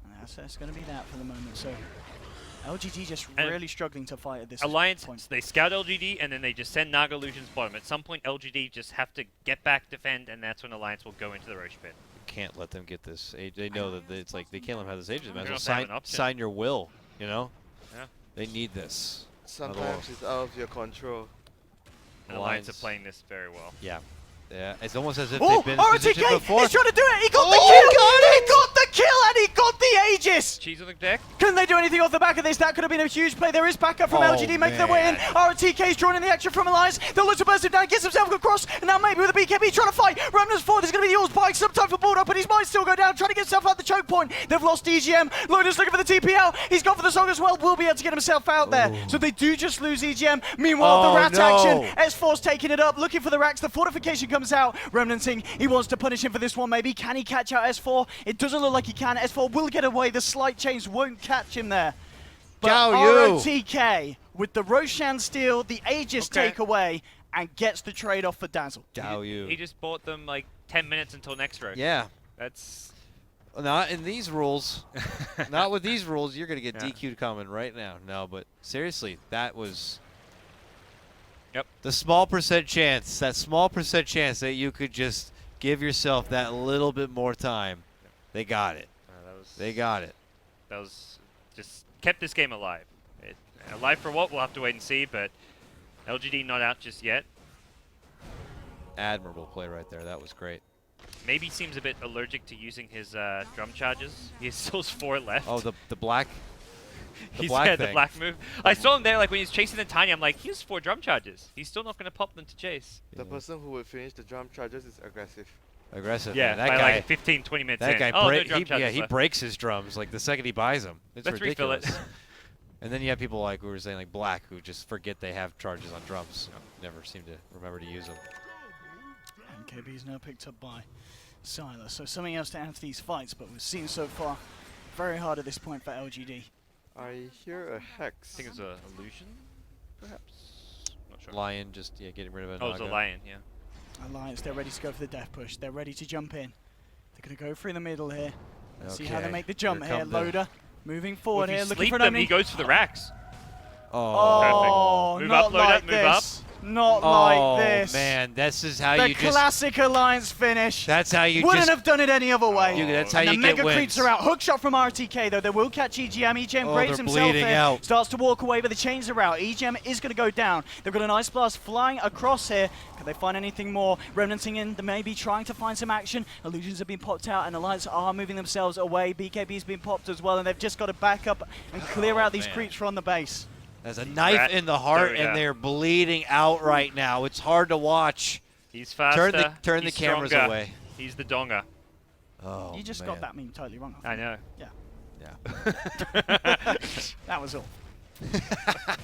And that's going to be that for the moment. So LGD just And really struggling to fight at this Alliance, point. they scout LGD, and then they just send Naga illusions bottom. At some point, LGD just have to get back, defend, and that's when Alliance will go into the Roche pit. Can't let them get this. They know that it's like they can't let them have this ages. Might They're as well not having an option. sign your will. You know. Yeah. They need this. Sometimes it's out of your control. And Alliance Alliance. are playing this very well. Yeah. Yeah. It's almost as if Oh, they've been in this position RTK! before. He's trying to do it! He got Oh, the kill! got He got the kill and he got the Aegis! Cheese on the deck. Can they do anything off the back of this? That could have been a huge play. There is backup from Oh, LGD making their way in. man. RTK's joining the action from Alliance. They'll look to burst him down, gets himself across, and now maybe with a BKB trying to fight. Remnants forward, there's going to be the Eagles buying some time for Bordeaux, but he might still go down, trying to get himself out the choke point. They've lost EGM. Loader's looking for the TP out. He's gone for the song as well. Will be able to get himself out there. So they do just lose EGM. Meanwhile, Oh, the rat no. action. S4's taking it up, looking for the racks. The fortification comes out. Remnanting, he wants to punish him for this one maybe. Can he catch out S4? It doesn't look like he can. S4 will get away. The slight change won't catch him there. But Gao Yu. ROTK with the Roshan steal, the Aegis Okay. takeaway, and gets the trade-off for Dazzle. Gao Yu. He just bought them like 10 minutes until next row. Yeah. That's Not in these rules. Not with these rules. You're going to get Yeah. DQ'd coming right now. No, but seriously, that was Yep. the small percent chance, that small percent chance that you could just give yourself that little bit more time. They got it. They got it. That was just kept this game alive. Alive for what? We'll have to wait and see, but LGD not out just yet. Admirable play right there. That was great. Maybe seems a bit allergic to using his drum charges. He still has 4 left. Oh, the black. He's black the thing. black move. I saw him there, like when he's chasing the Tiny. I'm like, he has 4 drum charges. He's still not going to pop them to chase. The person who will finish the drum charges is aggressive. Aggressive. Yeah, man. That by guy. like 15, 20 minutes That in. guy, Oh, no break, drum he, charges yeah, he left. breaks his drums like the second he buys them. It's Let's refill ridiculous. it. And then you have people like we were saying, like Black, who just forget they have charges on drums. Never seem to remember to use them. And KB is now picked up by Silas. So something else to add to these fights, but we've seen so far very hard at this point for LGD. I hear a hex. I think it's an illusion, perhaps. Not sure. Lion just getting rid of it. Oh, it's a lion, yeah. Alliance, they're ready to go for the death push. They're ready to jump in. They're going to go through the middle here. See how they Okay. make the jump Here here. come the- Loader moving Well, forward if here, you looking sleep for an them, opening. he goes for the racks. Oh. Perfect. Move not up, load up, like move up. this. Not Oh like this. man, this is how The you just. classic Alliance finish. That's how you Wouldn't just. have done it any other way. That's how And you the get mega wins. creeps are out. Hook shot from RTK though. They will catch EGM. EGM Oh, braves they're himself bleeding here. out. Starts to walk away, but the chains are out. EGM is going to go down. They've got an ice blast flying across here. Can they find anything more? Remnanting in. They may be trying to find some action. Illusions have been popped out, and Alliance are moving themselves away. BKB's been popped as well, and they've just got to back up and clear out these man. creeps from the base. There's a knife Rat. in the heart, Yeah. and they're bleeding out right now. It's hard to watch. He's faster. Turn the he's cameras stronger. away. He's the donger. Oh, You just man. got that meme totally wrong. I know. Yeah. That was all.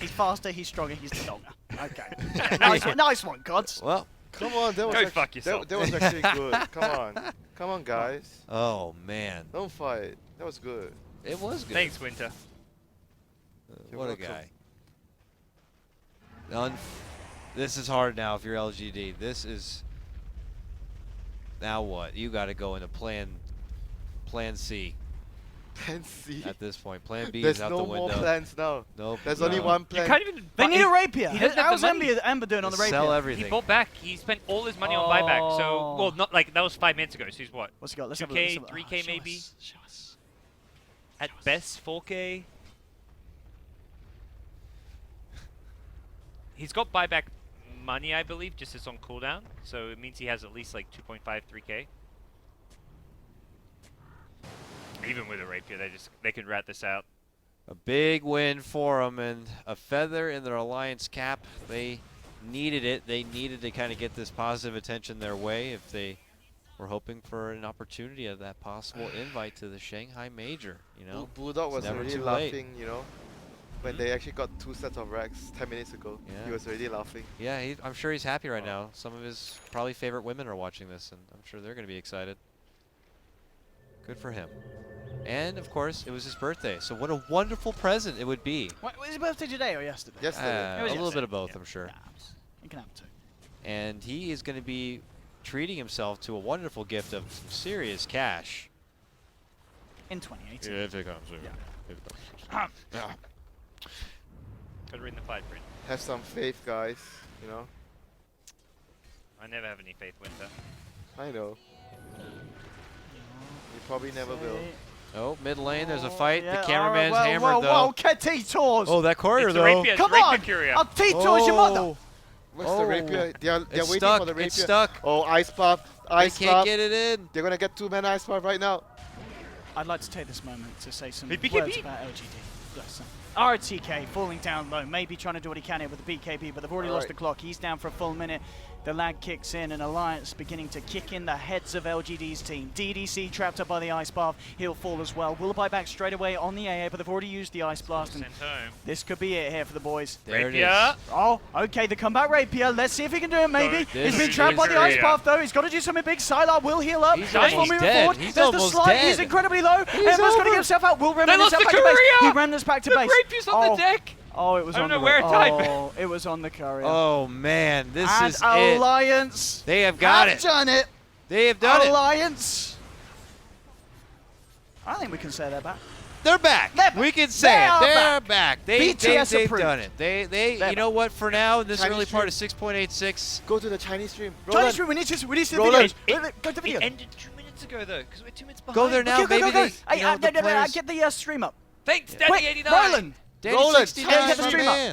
He's faster, he's stronger, he's the donger. Okay. Yeah, nice one, Gods. Well. Come on, that was Go actu- fuck yourself. That was actually good. Come on, guys. Oh man, Don't fight. That was good. it was good. Thanks, Winter. You're What a welcome. guy. This is hard now if you're LGD. This is. Now what? You got to go into plan C Plan C. at this point. Plan B There's is out no the more window. plans now. Nope. There's only one You plan. can't even. They need a rapier. He doesn't have How's the money. Ember doing on the rapier? Sell He everything. bought back. He spent all his money on buyback. So, Oh. well, not like that was 5 minutes ago. So he's what? What's he got? Let's have a 2K, look. 3K show maybe? us, show us. At best, 4K. He's got buyback money, I believe, just as on cooldown. So it means he has at least like 2.5, 3K. Even with a rapier, they can rat this out. A big win for them and a feather in their alliance cap. They needed it. They needed to kind of get this positive attention their way if they were hoping for an opportunity of that possible invite to the Shanghai Major. You know, Bulldog was never already too late. laughing, you know, when they actually got 2 sets of racks 10 minutes ago. Yeah. He was already laughing. Yeah, I'm sure he's happy right now. Some of his probably favorite women are watching this, and I'm sure they're going to be excited. Good for him. And, of course, it was his birthday, so what a wonderful present it would be. What, was his birthday today or yesterday? Yesterday. It was A little bit yesterday. of both, Yeah. I'm sure. Nah, you can have two. And he is going to be treating himself to a wonderful gift of some serious cash. In 2018. if it comes. Gotta read the fight print. Have some faith, guys, you know. I never have any faith, Winter. I know. You probably never will. Oh, mid lane, there's a fight. Yeah, The cameraman's all right, hammered, whoa, though. whoa, T-Tours. Oh, that courier, It's the though. rapier. It's Come rapier on. courier. I'll T-Tours your mother. Where's Oh. the rapier? They're It's waiting stuck. for the rapier. It's stuck. Oh, ice puff. They Ice can't puff. get it in. They're gonna get 2-man ice puff right now. I'd like to take this moment to say some Hey, words BKB. about LGD. Bless them. RTK falling down low, maybe trying to do what he can here with the BKB, but they've already lost Alright. the clock. He's down for a full minute. The lag kicks in, and Alliance beginning to kick in the heads of LGD's team. DDC trapped up by the ice bath. He'll fall as well. Will buy back straight away on the AA, but they've already used the ice blast, and Sent home. this could be it here for the boys. There it Rapier. is. Oh, okay, the comeback rapier. Let's see if he can do it, maybe. This He's been is trapped by the ice Rapier. path, though. He's got to do something big. Sylar will heal up. He's Nice one almost moving dead. forward. He's There's the almost slide. He's dead. incredibly low. He's Ember's going to over. get himself out. Will remnant lost himself the back to base. courier. He remnants back to The base. rapier's on the deck. Oh, it was I on don't the know where to type it. Oh, it was on the courier. Oh, man. This and is it. Alliance They have got have it. done it. They have done it. Alliance. I think we can say they're back. They're back. We can say They it. are They're back. They've BTS approved. done it. They They're you know what? For now, in this Chinese early part of 6.86, Go to the Chinese stream. Chinese Roland, stream, we need to see the Roland. videos. Go to the It video. ended 2 minutes ago though, because we're 2 minutes behind. go there now. Go, go, Maybe go, go. they, you know, the I players. get the stream up. Thanks, Wait, Danny89. Roland. Danny Roland, 69, get the my stream up. man.